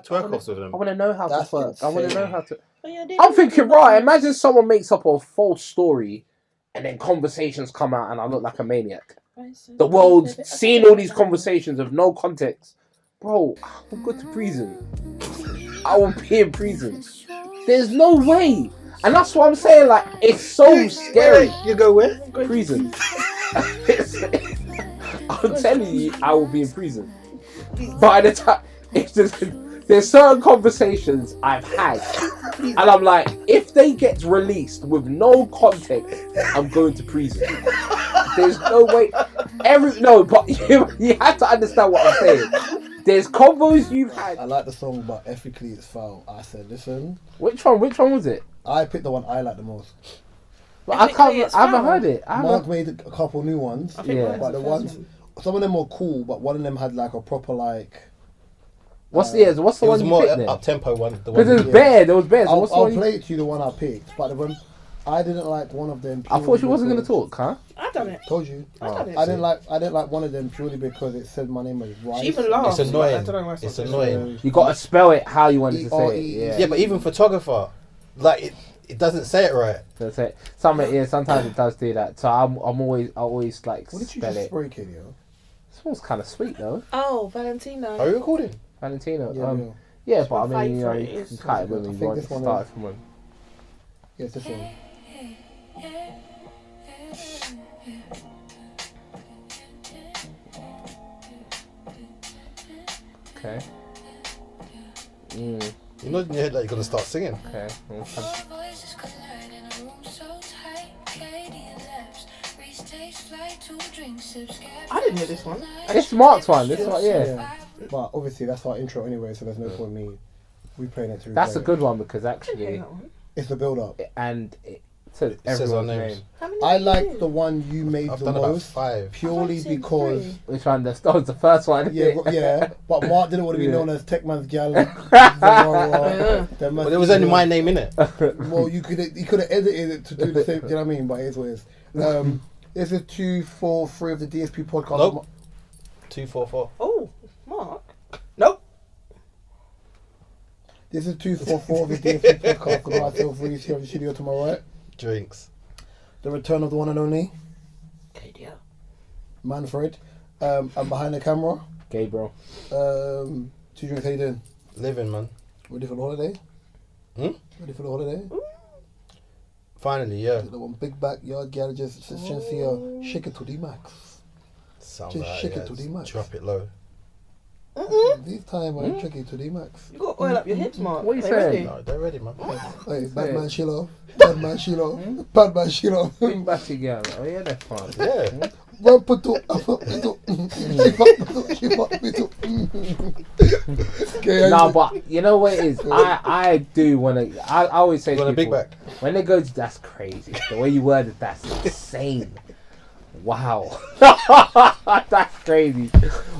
twerk offs with them. I want to know how to twerk. insane. I want to know how to. I'm thinking, right, imagine someone makes up a false story and then conversations come out and I look like a maniac. The world's seeing all these conversations with no context. Bro, I will go to prison. I will be in prison. There's no way. And that's what I'm saying, like, it's so scary. You go where? Prison. I'm telling you, I will be in prison. By the time, it's just, there's certain conversations I've had, and I'm like, if they get released with no context, I'm going to prison. There's no way. But you have to understand what I'm saying. There's combos you've had. I like the song, but ethically it's foul. I said, listen. Which one was it? I picked the one I like the most. But I haven't heard it. Mark made a couple new ones. Yeah. But the ones, some of them were cool, but one of them had like a proper like. What's the one you picked then? Up tempo one. Because there was Bear. There was Bear. So I'll play it to you the one I picked, but the one I didn't like one of them. I thought you wasn't gonna talk, huh? I done it. Told you. I didn't like one of them purely because it said my name was Rice. She even laughed. It's annoying. I don't know why It's annoying. You gotta spell it how you wanted to say it. Yeah, but even photographer, like it doesn't say it right. That's it. Sometimes it does do that. So I always like What did you spell just it. spray, Kadio? Smells kind of sweet though. Oh, Valentino. Are you recording? Valentino. Yeah, Yeah, but I my mean, you know, favourite you is- can cut it when I you think want this to one start is- from one. Yes, this one. Okay. You know in your head that you're gonna start singing. Okay. I didn't hear this one. It's Mark's one. This one, yeah. Yeah. But obviously that's our intro anyway, so there's no point me replaying it to That's a replay it. good one because I actually, didn't hear that one. It's the build up. and it says says our everyone's names. name. How many I did you like do? the one you made I've the done about most 5. purely I've seen because 3. Which one? That was the first one. yeah, but Mark didn't want to be Yeah. known as Techman's gal. Zamora, But there was only my name in it. Well, you could have edited it to do the same. Do you know what I mean? But it is what it is. This is 243 of the DSP podcast. Nope. 244. Oh, Mark. Nope. This is 244 of the DSP podcast. Got myself really here in the studio to my right. Drinks. The return of the one and only KDL. Manfred. And behind the camera, Gabriel. 2 drinks. How you doing? Living, man. Ready for the holiday? Ready for the holiday? Finally, yeah. The one big backyard gal just see her shake it to the max. Sound Just like, shake yeah, it to the max. drop it low. This time I'm shaking to the max. You got oil up your hips, Mark. What are you They saying? ready? No, they're ready, man. Hey, bad man Shiloh. Bad man Shiloh. Bad man Shiloh. Big batty girl. Oh yeah, that's fun. Yeah. One put two. She fucked me too. No, but you know what it is? I do want to. I always say You to want a big people, back? when they go, that's crazy. The way you word it, that's insane. Wow, that's crazy.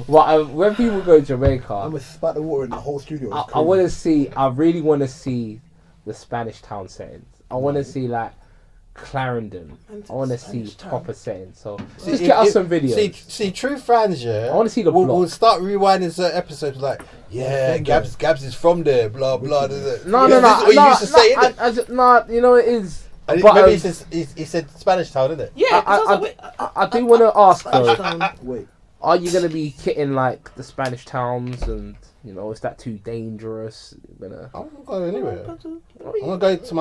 But when people go to Jamaica, I'm gonna spat the water in the whole studio. I want to see. I really want to see the Spanish town settings. I want to see like Clarendon. I want to see proper settings. So just get us some videos. See, true fans, yeah. I want to see the We'll block. start rewinding certain episodes like, yeah, Gabs is from there, blah blah. No. This is what you used to say, innit? No, you know it is. And But, maybe he said Spanish town, didn't it? Yeah, I do want to ask though. Wait. Are you gonna be hitting like the Spanish towns, and you know, is that too dangerous? You're gonna. I'm not going anywhere. I'm gonna go to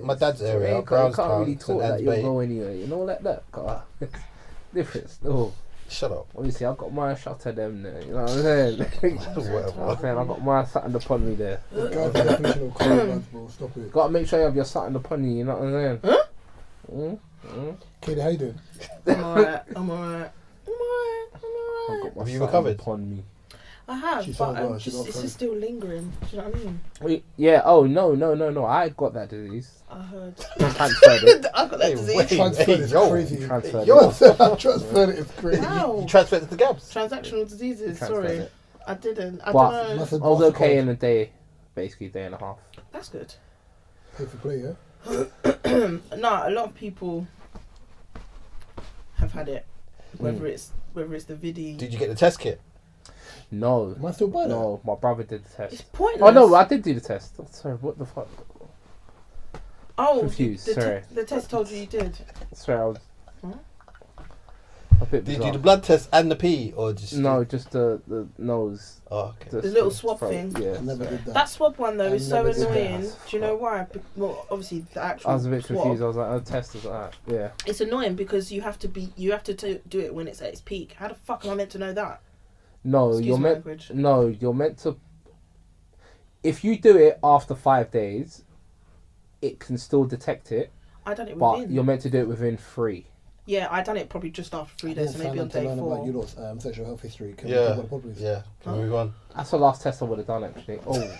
my dad's area, You Brownstown, can't really St. talk that Anne's you'll Bay. go anywhere. You know, like that. It's different still. Shut up. Obviously, I've got my shot at them there. You know what I'm saying? Whatever. I've got my something upon me there. Guys, the definition of cold, bro. Stop it. Got to make sure you have your something upon you. You know what I'm saying? Huh? Katie, how you doing? I'm alright. I've got my Have you something recovered? Upon me. I have, She's but so good, she's it's not just still lingering. Do you know what I mean? Yeah. Oh no. I got that disease. I heard. Transferred it. I got that disease. Transferred is yo. crazy. Transferred Yo, it. transferred it is crazy. Wow. You transferred it to Gabs. Transactional diseases. Transferred Sorry, it. I didn't. I But- don't know. Must have I was lost the okay cold. in a day, basically a day and a half. That's good. Pay for play, yeah? No, a lot of people have had it. Whether it's the video. Did you get the test kit? No. Am I still by that? No, my brother did the test. It's pointless. Oh no, I did do the test. Sorry, what the fuck? Oh, confused, sorry. The test told you did. Sorry, I was Huh? a bit Did you bizarre. do the blood test and the pee, or just No, just the nose. Oh, okay. The little swab thing. Yeah. I never did that. That swab one though I is so never did that. annoying. Do you know why? Well, obviously the actual. I was a bit swab, confused. I was like, oh, test is like that. Yeah. It's annoying because you have to do it when it's at its peak. How the fuck am I meant to know that? No, Excuse you're my meant. language. No, you're meant to. If you do it after 5 days, it can still detect it, I done it but within. you're meant to do it within 3. Yeah, I done it probably just after 3 days, so maybe on day learn 4. about you lot's sexual health history. Can we Yeah, talk about the pod, please? yeah. Can we move on? That's the last test I would have done actually. Oh,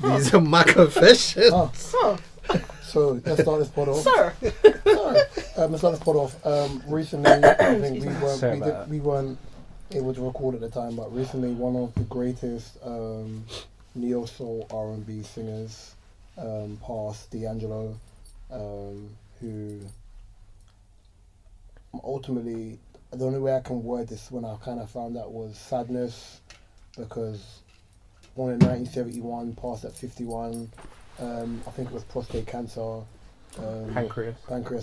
These are my confessions. Oh, Oh, so let's start this pod off. sir. Let's start this pod off. Recently, I think Sorry about we weren't able to record at the time, but recently one of the greatest neo soul R&B singers passed, D'Angelo, who ultimately, the only way I can word this when I kind of found out was sadness, because born in 1971, passed at 51. I think it was prostate cancer. pancreas.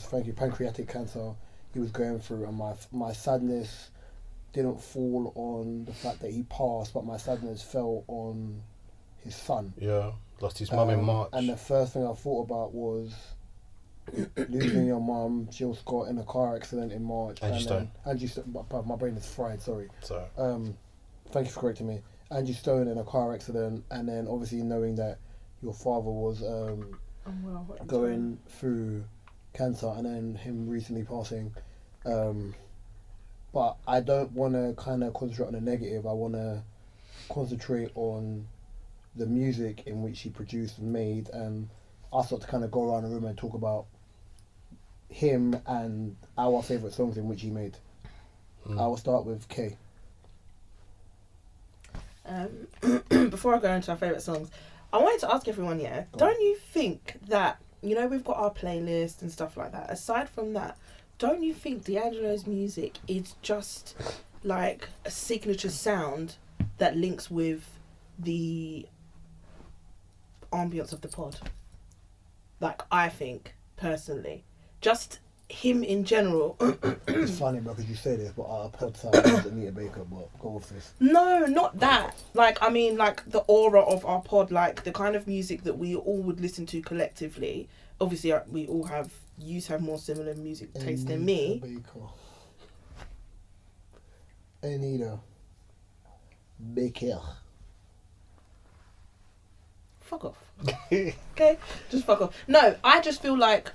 Thank you. Pancreatic cancer he was going through, and my sadness didn't fall on the fact that he passed, but my sadness fell on his son. Yeah, lost his mum in March. And the first thing I thought about was losing your mum, Jill Scott, in a car accident in March. Angie Stone. My brain is fried. Sorry. So Thank you for correcting me. Angie Stone in a car accident, and then obviously knowing that your father was going through cancer, and then him recently passing. But I don't want to kind of concentrate on the negative. I want to concentrate on the music in which he produced and made, and I start to kind of go around the room and talk about him and our favourite songs in which he made. I will start with Kay. Before I go into our favourite songs, I wanted to ask everyone, don't you think that, we've got our playlist and stuff like that, aside from that, don't you think D'Angelo's music is just like a signature sound that links with the ambience of the pod? Like, I think, personally. Just him in general. It's funny because you say this, but our pod sound is Anita Baker, but go with this. No, not that. Like, I mean, like, the aura of our pod, like, the kind of music that we all would listen to collectively. Obviously, we all have, you have more similar music taste than me. Anita Baker. Fuck off. Okay? Just fuck off. No, I just feel like,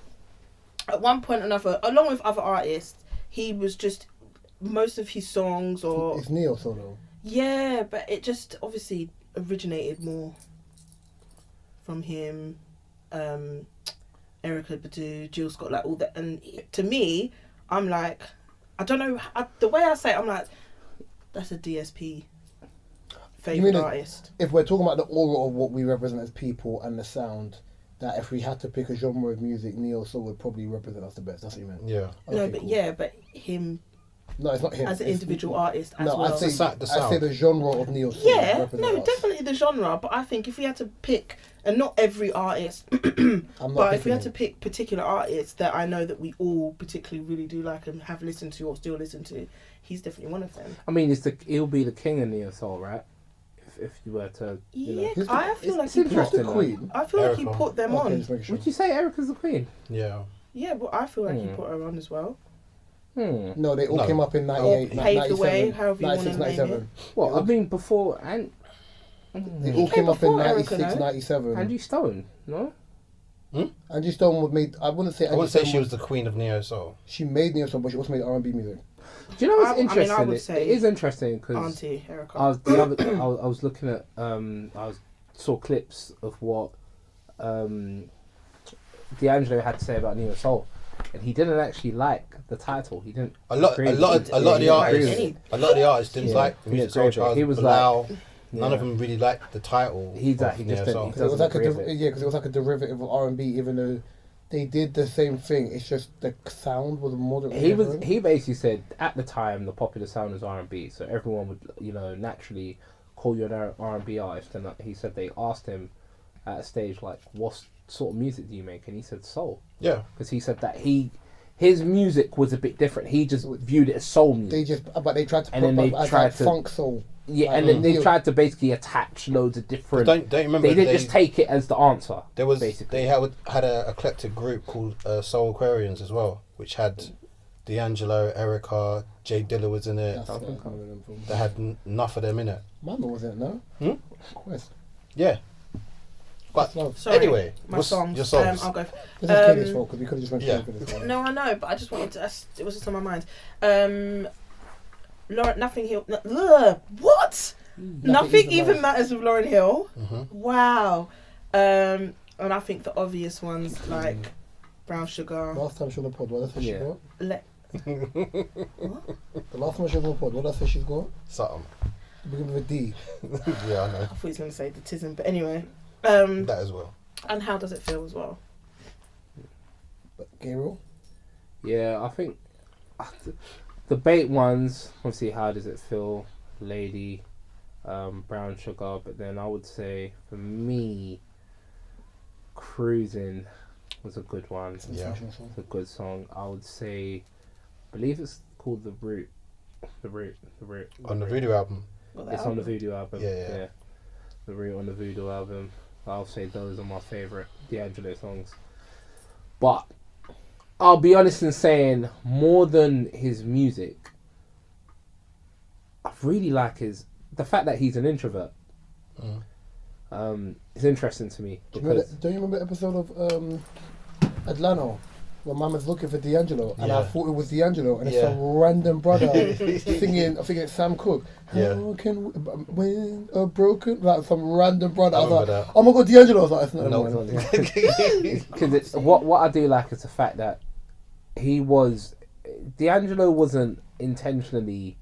at one point or another, along with other artists, he was just, most of his songs or... It's neo solo. Yeah, but it just obviously originated more from him, Erykah Badu, Jill Scott, like all that. And to me, I'm like, I don't know, the way I say it, I'm like, that's a DSP favourite artist. If we're talking about the aura of what we represent as people and the sound, that if we had to pick a genre of music, neo soul would probably represent us the best. That's what you meant. Yeah. Okay, No, but cool. but him. No, it's not him. As an It's individual artist as well. I'd say the genre of neo soul. Yeah, represents no, us. definitely the genre. But I think if we had to pick, and not every artist, I'm not but if we picking had to him. pick particular artists that I know that we all particularly really do like and have listened to or still listen to, he's definitely one of them. I mean, he'll be the king of neo soul, right? If you were to, Yeah, Who's the- I feel like it's he interesting, the though. Queen. I feel like he Erykah. put them Okay, on. just making sure. Would you say Erica's the queen? Yeah. Yeah, but I feel like he put her on as well. No, they all No. came up in Or 98, paved the way, 97, however you want to 96, name it. 97. Well, I mean, before and They He all came came up in before Erykah, 96, no? 97. Angie Stone, no? Angie Stone would made. I wouldn't say. I wouldn't Angie say Stone she was the queen of neo soul. She made neo soul, but she also made R&B music. Do you know what's I mean, interesting? I would say it is interesting because Auntie Erykah. I was looking at saw clips of what D'Angelo had to say about neo soul, and he didn't actually like the title. He didn't. A lot of the artists didn't like the music. agree with it. Charles He was Bilal, like, none of them really liked the title. He of just neo didn't- soul. he Because it was doesn't like agree with it. because it was like a derivative of R&B, even though they did the same thing. It's just the sound was moderately different. He basically said at the time the popular sound was R&B, so everyone would naturally call you an R&B artist. And he said they asked him at a stage like, what sort of music do you make? And he said soul. Yeah, because he said that his music was a bit different. He just viewed it as soul music. They tried to and then they tried to funk soul. Yeah, and then they tried to basically attach loads of different. Don't you remember? They didn't just take it as the answer. There was basically they had a eclectic group called Soul Aquarians as well, which had D'Angelo, Erica, Jay Dilla was in it. They had enough of them in it. Mama was in it, no? Quest. Yeah. But sorry, anyway, my songs. Your songs. I'll go. This is Katie's fault because we could have just went straight for this one. No, I know, but I just wanted to. It was just on my mind. Nothing Hill. What? Nothing even matters with Lauryn Hill. Mm-hmm. Wow. And I think the obvious ones like Brown Sugar. Last time she was on the pod, what did I say she got? What? The last time she was on the pod, what did I say she's got? Something. Begin with a D. Yeah, I know. I thought he was going to say the Tism, but anyway. That as well. And How Does It Feel as well. But Gabriel? Yeah, I think the bait ones, obviously, How Does It Feel, Lady, Brown Sugar, but then I would say for me, Cruising was a good one. Yeah. It's a good song. I would say, I believe it's called The Root. On the Voodoo album. It's on the Voodoo album. Yeah. The Root on the Voodoo album. I'll say those are my favourite D'Angelo songs. But I'll be honest in saying, more than his music, I really like the fact that he's an introvert. It's interesting to me. Because Don't you remember the episode of Atlanta? When Mama's looking for D'Angelo, and I thought it was D'Angelo, and it's some random brother singing. I think it's Sam Cooke. How can when a broken like some random brother? I was like, oh my god, D'Angelo! I was like, it's not. Because what I do like is the fact that D'Angelo wasn't intentionally.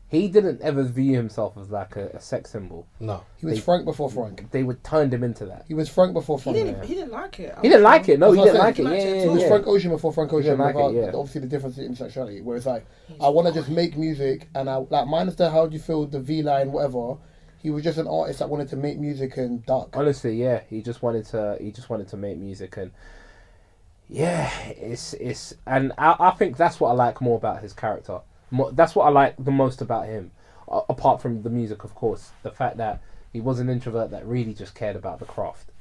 He didn't ever view himself as like a sex symbol. No. He was Frank before Frank. They would turn him into that. He was Frank before Frank. He didn't like it. He didn't like it. No, he didn't like it. He was Frank Ocean before Frank Ocean. It. Obviously the difference in sexuality. Where it's like, I want to just make music, and I like minus the How Do You Feel, the V line, whatever. He was just an artist that wanted to make music and duck. Honestly, yeah, he just wanted to make music, and yeah, it's and I think that's what I like more about his character. That's what I like the most about him. Apart from the music, of course, the fact that he was an introvert that really just cared about the craft,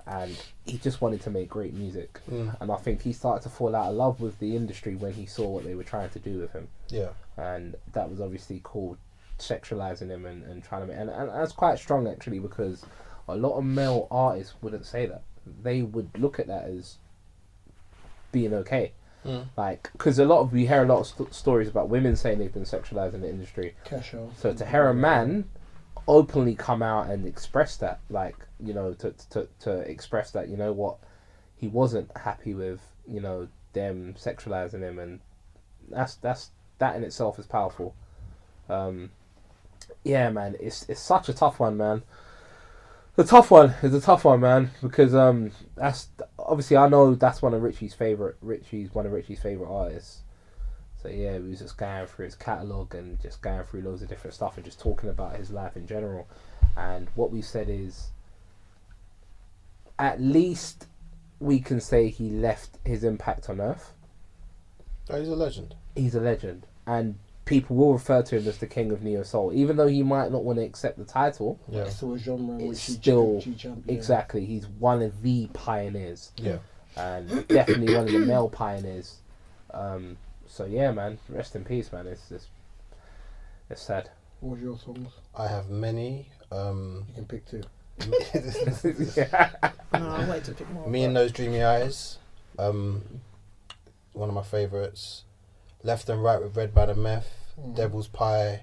and he just wanted to make great music. And I think he started to fall out of love with the industry when he saw what they were trying to do with him. Yeah, and that was obviously called sexualizing him and trying to make, and that's quite strong actually, because a lot of male artists wouldn't say that. They would look at that as being okay. Like, because we hear a lot of stories about women saying they've been sexualized in the industry. So to hear a man openly come out and express that, like, to express that, what, he wasn't happy with, them sexualizing him, and that in itself is powerful. Yeah, man, it's such a tough one, man. The tough one is a tough one, man, because that's obviously, I know that's one of Richie's favorite artists. So yeah, we was just going through his catalogue and just going through loads of different stuff and just talking about his life in general. And what we said is, at least we can say he left his impact on Earth. Oh, he's a legend. He's a legend, and people will refer to him as the king of neo soul, even though he might not want to accept the title. Yeah, it's still a genre. It's still exactly. He's one of the pioneers. Yeah, and definitely one of the male pioneers. So yeah, man, rest in peace, man. It's sad. What was your songs? I have many. You can pick two. I'll wait to pick more. Me and Those Dreamy Eyes. One of my favourites. Left and Right with Red by the Meth. Devil's Pie.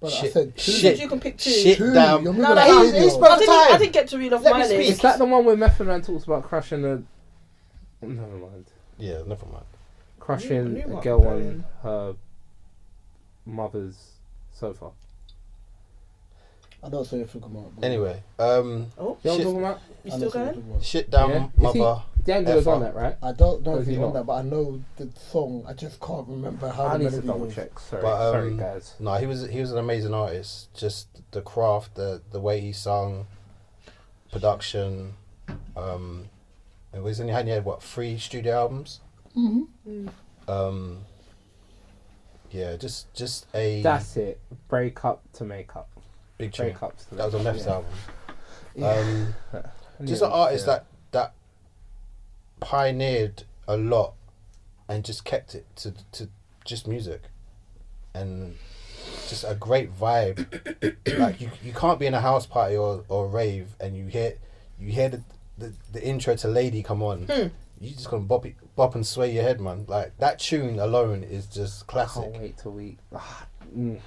But shit, I said two. shit, you can pick two. Shit Two. down. You're No, moving no, like he's radio. I I didn't get to read off Let my me speak. list. Is that the one where Method Man talks about crushing a... Never mind. Yeah, never mind. Crushing I knew a what girl I'm on doing. her mother's sofa. I don't say it for come out. Anyway, Oh, You know what I'm talking about? you still going? Shit Down Yeah. Mother. D'Angelo's on that, right? I don't know Or if is he's he on not? that, but I know the song. I just can't remember how I the need to melody double goes. check. Sorry, But, sorry guys. No, he was an amazing artist. Just the craft, the way he sung, production. It was he had what 3 studio albums. Yeah, just a. That's it. Break up to make up. Big tune. Break ups to That was on Left's album. Yeah. Just an artist that pioneered a lot and just kept it to just music and just a great vibe. Like you can't be in a house party or rave and you hear the intro to Lady come on. You just gonna bop and sway your head, man. Like that tune alone is just classic. Can't wait till we. You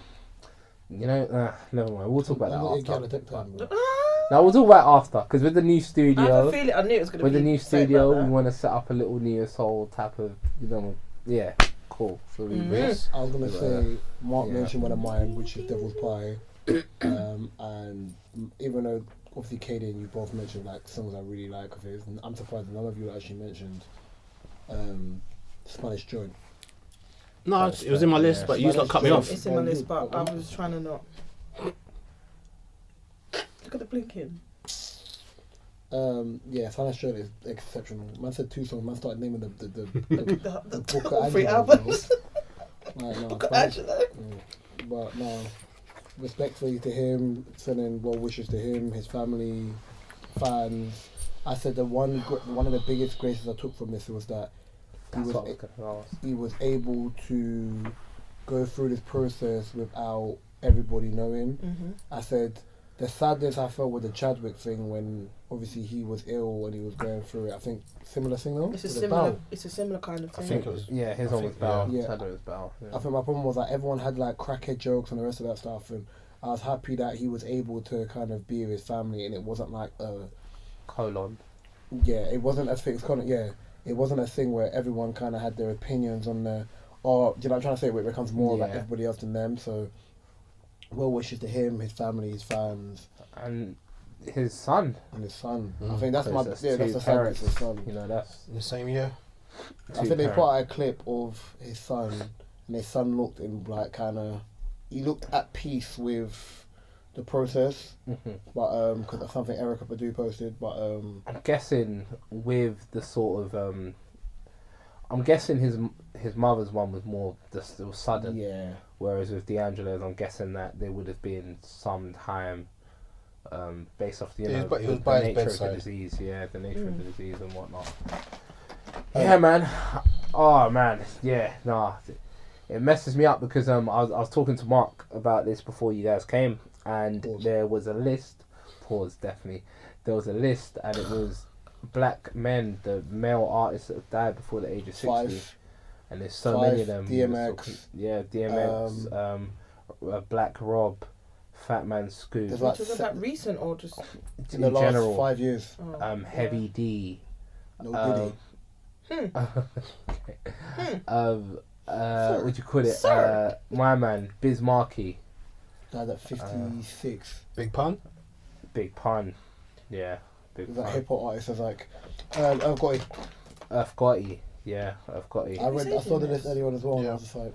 know, never mind. We'll talk about that after. No, we'll talk about it after because with the new I studio, have a feeling I knew it was going to be. with the new something studio, like we that. want to set up a little neo soul type of, yeah, cool. So we I was gonna say Mark Yeah. mentioned one of mine, which is Devil's Pie, and even though obviously Katie and you both mentioned like songs I really like of his, and I'm surprised none of you actually mentioned Spanish Joint. No, it was in my list, but you lot cut me off. It's in my list, but I was trying to not. Look at the blinking. Yeah, Spanish Joint is exceptional. Man said 2 songs. Man started naming the The Book of all 3 Angelo, albums. Like, no, Book of Spanish- Angelo. But no, respectfully to him, sending well wishes to him, his family, fans. I said the one of the biggest graces I took from this was that he that's what I was, was gonna ask. he was able to go through this process without everybody knowing. I said the sadness I felt with the Chadwick thing when obviously he was ill and he was going through it. I think similar thing though. It's a Was it similar. Bow? It's a similar kind of I thing. think it was. Yeah, his I one was think- Bow. yeah. Shadow was Bow. Yeah. I think my problem was that everyone had like crackhead jokes and the rest of that stuff, and I was happy that he was able to kind of be with his family, and it wasn't like Colon. it wasn't a thing. It's kind of it wasn't a thing where everyone kind of had their opinions on the, or do you know what I'm trying to say? Where it becomes more about Yeah. everybody else than them. So, well wishes to him, his family, his fans, And his son. and his son. I Mm. think that's my Because that's two the son. parents. His son. You know, that's In the same year. I think they put out a clip of his son, and his son looked in like kind of, he looked at peace with the process, but because that's something Erica Badu posted. But I'm guessing with the sort of I'm guessing his mother's one was more just it was sudden. yeah, Whereas with D'Angelo's, I'm guessing that there would have been some time based off the He was by his nature of bedside. the disease, the nature of the disease and whatnot. Yeah, man. Oh man, yeah, nah. It messes me up because I was talking to Mark about this before you guys came, and Pause. there was a list. Pause, definitely. There was a list, and it was black men, the male artists that have died before the age of 60. 5. And there's so many of them. DMX. DMX, Black Rob, Fat Man Scoop. There's Are you like talking about recent or just? in the last general, 5 years. Oh, Heavy D. No Diddy. What do you call it? Sir. My man, Biz Markie, Died at 56. Big Pun. Big Pun. Yeah, Big There's that Pun. hip hop artist is like, I've got it. Earth Gotti. Yeah, Earth Gotti. I saw the list earlier on as well. And I was just like,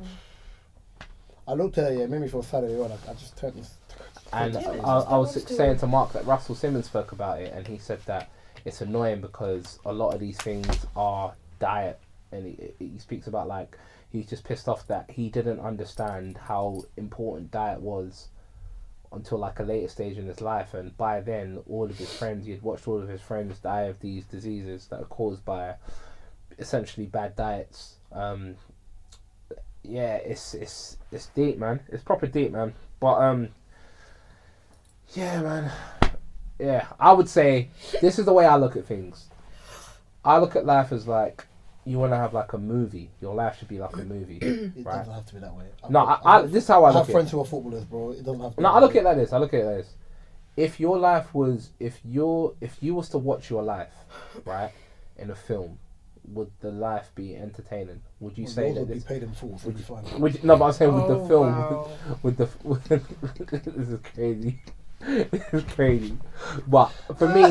I looked at it. Yeah, it made me feel sad earlier on. I just turned this. And Yeah, I was it's just saying to Mark that Russell Simmons spoke about it, and he said that it's annoying because a lot of these things are diet, and he speaks about like he's just pissed off that he didn't understand how important diet was until like a later stage in his life, and by then all of his friends, he had watched all of his friends die of these diseases that are caused by essentially bad diets. Yeah, it's deep, man. It's proper deep, man. But yeah, man. Yeah, I would say this is the way I look at things. I look at life as like you want to have like a movie. Your life should be like a movie, It right? doesn't have to be that way. No, this is how I I look have at it. friends who are footballers, bro. It doesn't have to be No, that I look way. at it like this. I look at it like this. If your life was, if you was to watch your life, right, in a film, would the life be entertaining? Would you Well, say yours that would be this? paid in full, so it'd be fine. No, but I'm saying with the Oh, film, wow. with the this is crazy. It's crazy. But for me,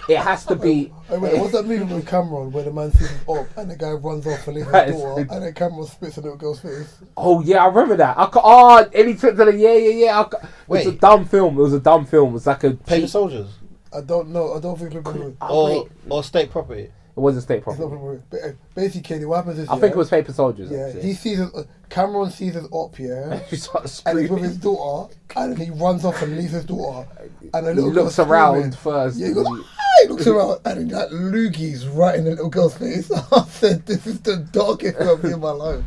it has to be. Hey, wait, what's that movie with Cameron where the man sees his op and the guy runs off and leaves his door and then Cameron spits a little girl's face? Oh yeah, I remember that. And he took to the Wait, it's a dumb film. It was a dumb film. It was like a Paper Soldiers. I don't know. I don't think people. Or State Property. It wasn't State It's Property. not people. Basically, what happens is I think it was Paper Soldiers. Yeah, actually. he sees Cameron sees his op, yeah, He starts and he's with screaming. his daughter, and then he runs off and leaves his daughter, and the He little girl looks around screaming. first. Yeah, he goes, "Ah!" He looks around, and then that loogie's right in the little girl's face. I said, "This is the darkest film in my life."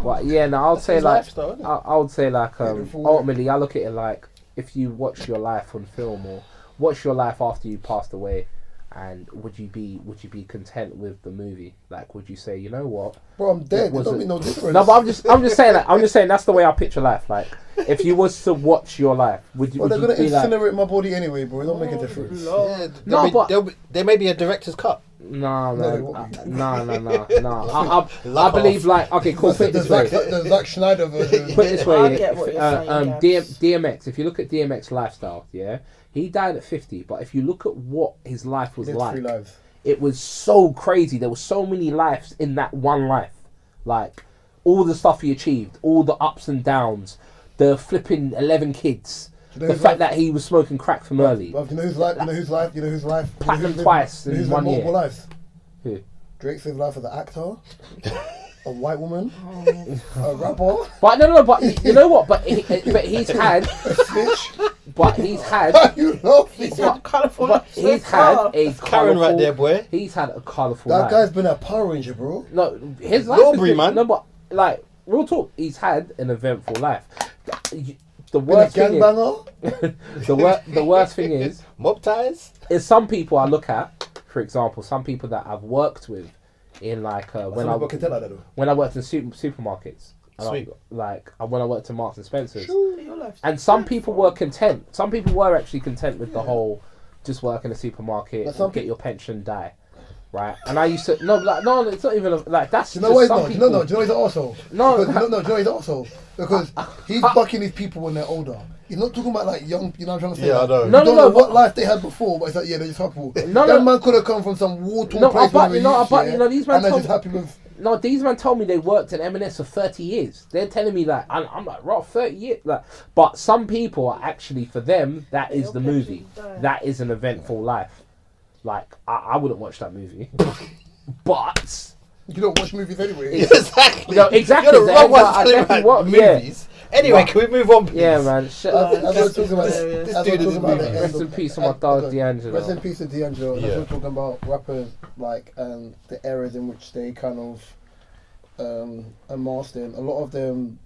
But yeah, no, I would say his like lifestyle, isn't it? I would say like the full- ultimately I look at it like if you watch your life on film or watch your life after you passed away, and would you be content with the movie? Like, would you say, you know what? Bro, I'm dead. It Was don't it- make no difference. No, but I'm just saying that. I'm just saying that's the way I picture life. Like, if you was to watch your life, would you? Well, Would they're you gonna be like, incinerate my body anyway, bro. It don't make a difference. Yeah, No, but- there may be a director's cut. no, No, they no, won't be. no. I Luck believe off. like okay, cool. Put it The this way. Zack Schneider version. Put it this I way. get what you're saying, DMX. If you look at DMX lifestyle, yeah, he died at 50. But if you look at what his life was He had like, 3 lives. it was so crazy. There were so many lives in that one life. Like all the stuff he achieved, all the ups and downs, the flipping 11 kids, Do you know the who's fact life? that he was smoking crack from early. Bruv, you know whose life? You know whose life? You know whose life? You know Platinum who's twice lived- in who's one lived year. multiple lives? Who? Drake's lived life as an actor, a white woman, a rapper, But no. But you know what? But he's had. a snitch. But he's had. You laughing? He's had colourful But life so he's had far. a Karen right there, colourful. boy. He's had a colourful That life. guy's been a Power Ranger, bro. No, his life Aubrey, is man. No, but like real talk, he's had an eventful life. The Been a worst thing is, gangbanger. the worst thing is Mob ties. some people I look at, for example, some people that I've worked with in like when I worked in supermarkets. And Sweet. when I worked in Marks and Spencer's, Your life's and some people were content. Some people were actually content with the whole just work in a supermarket, But some get your pension, die. Right, and I used to no, it's not even like that's. Do you know just why he's some not? people. Do you know he's an arsehole? No. Because, do you know he's an arsehole? Because he's bucking these people when they're older. He's not talking about like young, you know what I'm trying to say? Yeah, I Like, know. you No, don't no, know what but- life they had before, but it's like, yeah, they're just happy. No, That no. man could have come from some war-torn No, place but- when he no, was but, youth, you know, these men and they're told- just happy with... No, these men told me they worked at M&S for 30 years. They're telling me that, and I'm like, right, 30 years. Like, but some people are actually, for them, that is Your the movie. pension die. That is an eventful life. Like, I wouldn't watch that movie. But, You don't watch movies anyway. Exactly. No, exactly. You're the wrong one I telling definitely about won't, yeah. movies. Anyway, can we move on, please? yeah, man. As we're talking about This as dude we're is talking about moving. the Rest end in of- peace to my dog, Rest D'Angelo. in peace to D'Angelo. Yeah. As we're talking about rappers, like, and the eras in which they kind of amassed in. A lot of them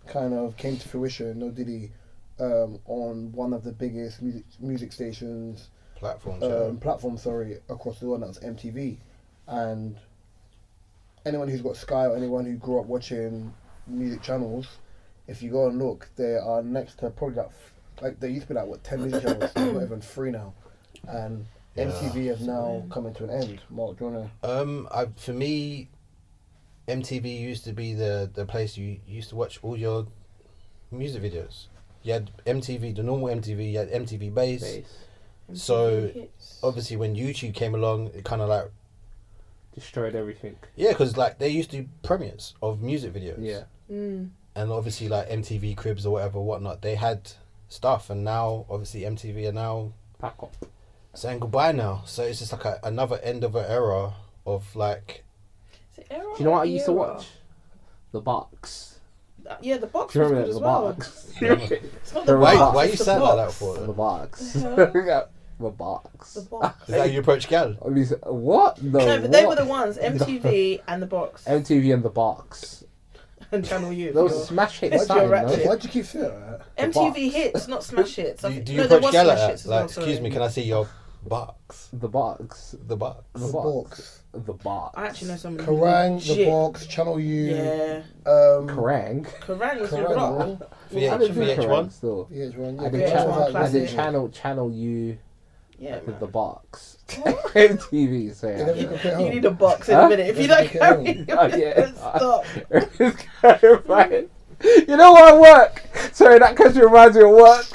kind of came to fruition, no Diddy, on one of the biggest music stations, platforms, across the world, that was MTV. And anyone who's got Sky or anyone who grew up watching music channels, if you go and look, they are next to probably like there used to be like 10 music channels, they're not even 3 now. And Yeah. MTV has now coming to an end. Mark, do you wanna? For me, MTV used to be the place you used to watch all your music videos. You had MTV, the normal MTV, you had MTV Base. So obviously when YouTube came along, it kind of like Destroyed everything. yeah, because like they used to do premieres of music videos. Yeah. Mm. And obviously like MTV Cribs or whatnot, they had stuff, and now obviously MTV are now Pack up. saying goodbye now. So it's just like another end of an era of like. Is it era Do you know what I or used to era? watch? The Box. Yeah, the box Do you was remember good that? as The well. Box. It's not the Why- box, why it's you the sound like that box. for? The Box. Uh-huh. The Box. The box. Is that how you approach gal? I mean, what? No, but they were the ones. MTV and the box MTV and the Box. and Channel U. Those Your- smash hits. What's started, your rap no? shit? Why'd you keep saying that? The MTV box. hits, not smash hits. I Do, think- do you no, there approach was gal like smash that? hits as Like, well, excuse sorry. me, can I see your box? The Box. The box. The The Box. box. The Box. I actually know someone. Kerrang, the legit- box, Channel U. Yeah, Kerrang. Kerrang was your Kerrang, rock. bro. VH, I didn't do VH1. Kerrang still. VH1. I did, VH1 channel, I did classic. channel U. Yeah, I did man. the Box. MTV. So They never yeah. compare You home. need a box in Huh? a minute. If you don't Let's carry make Oh, yeah. stop. It's kind of fine. You know what? Work. Sorry, that country reminds me of work.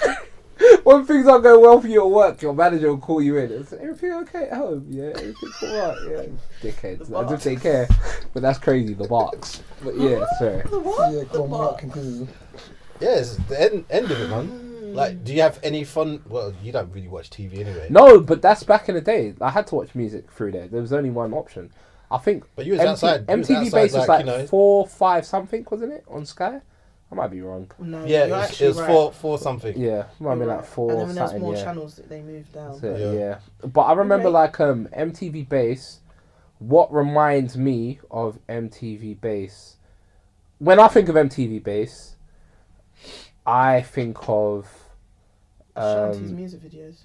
when things aren't going well for you at work, your manager will call you in. It's everything okay at home? Yeah, everything's alright. Yeah, dickheads. As if they care. But that's crazy. The barks. But yeah, sorry. The what? Yeah, go on, Mark, continue. Yeah, it's the end of it, man. Like, do you have any fun? Well, you don't really watch TV anyway. No, but that's back in the day. I had to watch music through there. There was only one option. I think. But you was outside. MTV Base was like 4, 5 something, wasn't it, on Sky? I might be wrong. No, Yeah, you're it actually was right. four something. Yeah, might be like 4 And then when there's something. more Yeah. channels that they moved down. So, Yeah. yeah. But I remember like MTV Base. What reminds me of MTV Base? When I think of MTV Base, I think of Shanty's music videos.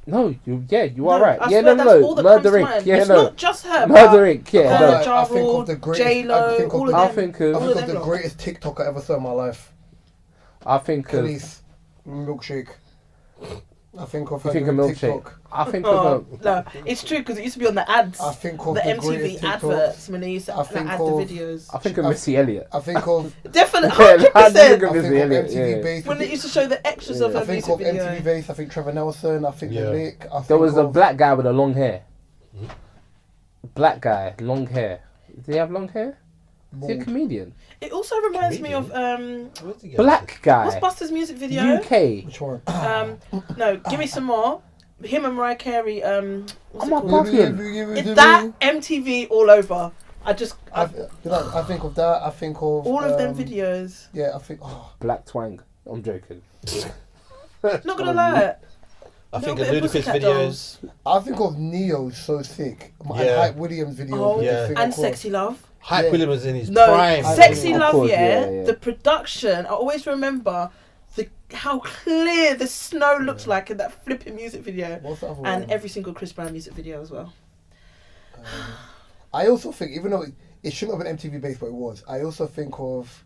no, you are No, right. I Yeah, swear no, that's all that Murder comes to Inc. mind. Yeah, It's no, not just her. Murder Inc. Yeah, Alright, no. I Ja think Rule, of the greatest. J-Lo, I think of all the, of I them. think I of. think All of of the them greatest TikTok I ever saw in my life. I think of. Khalees, milkshake. I think of You her think of doing milkshake? TikTok. I think Oh, of. no, it's true because it used to be on the ads. I think of the the MTV greatest TikTok. adverts when they used to I think add the of- videos. I think of Missy Elliott. I think of Definitely, Yeah, 100%. I think I of think Missy of Elliott. MTV Yeah. Base. When they used to show the extras of I her think music of video. MTV Base. I think Trevor Nelson. I think Yeah. The Lick. I think There was a of, black guy with a long hair. Black guy, long hair. Did he have long hair? Is he a comedian? It also reminds me of Where's he going? Black guy. what's Buster's music video? UK. Which one? No, give me some more. Him and Mariah Carey. What's it my called? God. It's that MTV all over. I think of that. I think of all of them videos. Yeah, I think. Oh, Black twang. I'm joking. Not gonna lie. I think Little of bit of Ludacris Pussycat videos. I think of Neo So Sick. And Yeah. Hype Williams video. Oh, Yeah. and Sexy Love. Hype Yeah. Williams was in his No, prime. Sexy Of Love. course, Yeah, yeah. the production. I always remember how clear the snow looks like in that flipping music video, What's the other and one? every single Chris Brown music video as well. I also think, even though it shouldn't have been MTV based, but it was. I also think of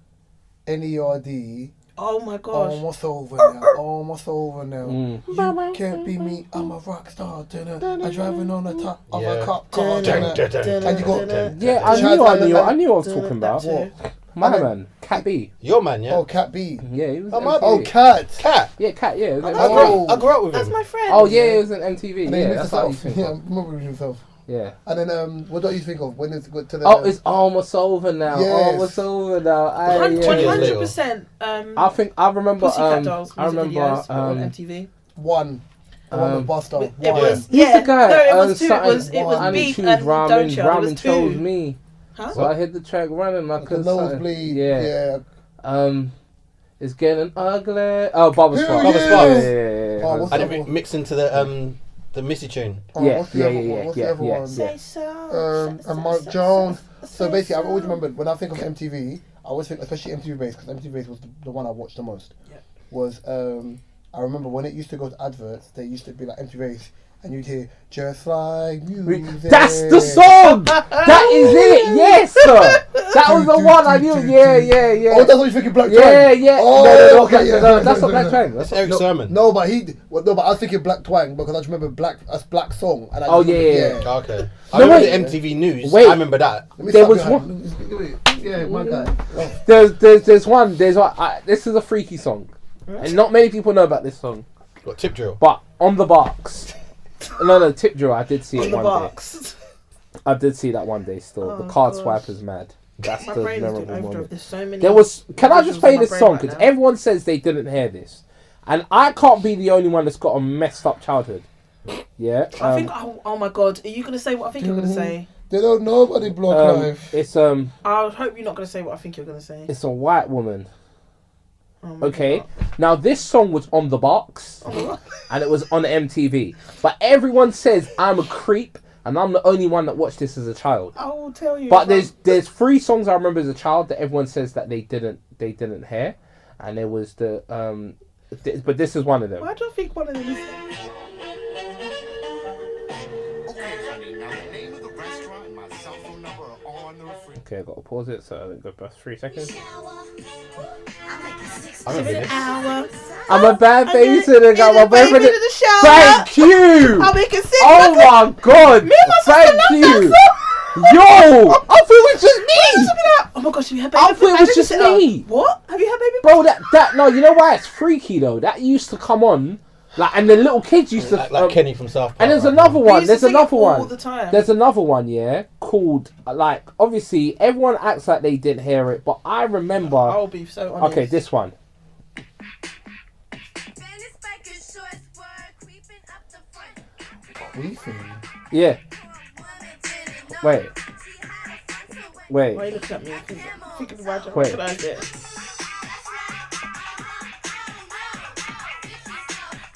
NERD. Oh my gosh. Almost over now. Almost over now. Mm. You can't be me. I'm a rock star. I'm driving on the top of a Dun, cop car. dun, And dun, you go. dun, Yeah, Shout I out knew what I was talking That about. too. My And then- man, Cat B. Your man, yeah. Oh, Cat B. Yeah, he was. Oh, in my- Oh, MTV. Cat. Cat. Yeah, Cat. Yeah. It was Oh. MTV. I grew up with That's him. my friend. Oh yeah, it was an MTV. And then he Yeah, moved that's what you himself. think Yeah, of. remember himself. Yeah. And then, what do you think of when it's got to the? Oh, it's almost over now. Yes. Almost over now. Yeah. 100%. I think I remember. Pussycat Dolls I music remember. videos on MTV. one. The one with Buster. It One. was Who's the guy? No, it was two. It was something- Beat choose and ramen. Don't Chill. It was Ramen chose two. me. Huh? So I hit the track running like The a nosebleed. Yeah. Yeah. It's getting ugly. Oh, Bubba Yeah, Spark. yeah. Bubba Spark. Yeah. Oh, what's I the didn't mix into the Missy tune. Oh, Yeah, what's the yeah, other yeah, one? What's yeah, the other yeah, one? Say so. And Mark Jones. So basically, I've always remembered when I think of MTV, I always think, especially MTV Base, because MTV Base was the one I watched the most. Yeah. Was I remember when it used to go to adverts, they used to be like MTV Base, and you'd hear just like music. That's the song. That is it. Yes, sir. That was the one I knew. Yeah. Oh, that's what you're thinking, Black Yeah, Twang. yeah. Oh, No, okay, yeah. that's not Black Twang. That's Eric No, Sermon. no, but I was thinking Black Twang because I just remember Black song. And I Oh, just remember- yeah. Okay. I No, remember wait. the MTV News. Wait. I remember that. Let me There stop was your one- hand. Yeah, my guy. Oh. There's one. This is a freaky song, and not many people know about this song. Got Tip Drill. But on the box. No, Tip Drill. I did see On it the one box. day. I did see that one day still. Oh, the card gosh. swiper's mad. That's My the brain is doing memorable overdrive. moment. There's so many. There was. Can I just visuals play in my this brain song? right Because now. everyone says they didn't hear this, and I can't be the only one that's got a messed up childhood. Yeah. I think. Oh my god. Are you gonna say what I think you're gonna say? They don't know about the block life. It's I hope you're not gonna say what I think you're gonna say. It's a white woman. Oh my Okay. God. Now this song was on the box, and it was on MTV. But everyone says I'm a creep, and I'm the only one that watched this as a child. I will tell you. But there's 3 songs I remember as a child that everyone says that they didn't hear, and there was but this is one of them. Why do I think one of them is? Okay, I got to pause it so I don't go past 3 seconds. I remember this. Hour. I'm a bad babysitter, In got my the baby boyfriend. in the shower. Thank you. I'll make a sing. Oh my god! Me and my sister Thank love you. that Yo, I thought it was just me. Oh my gosh, have you had baby? I thought it was just me. What? Have you had baby? Bro, that no, you know why it's freaky though? That used to come on, like, and the little kids used to like Kenny from South Park. And there's right? another We one. used to There's sing it another one. all the time. There's another one, yeah, called like obviously everyone acts like they didn't hear it, but I remember. I'll be so honest. Okay, this one. Yeah. Wait. Why are you looking at me? Thinking why don't Wait. recognize it?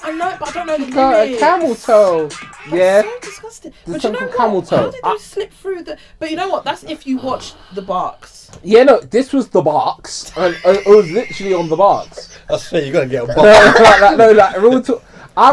I know it, but I don't know the Got a lyrics. camel toe. That's Yeah. so disgusting. There's But you know something what? camel toe. How did they slip through the? But you know what? That's if you watch the Barks. Yeah, no, this was the box, and it was literally on the box. I swear you're gonna get a box. I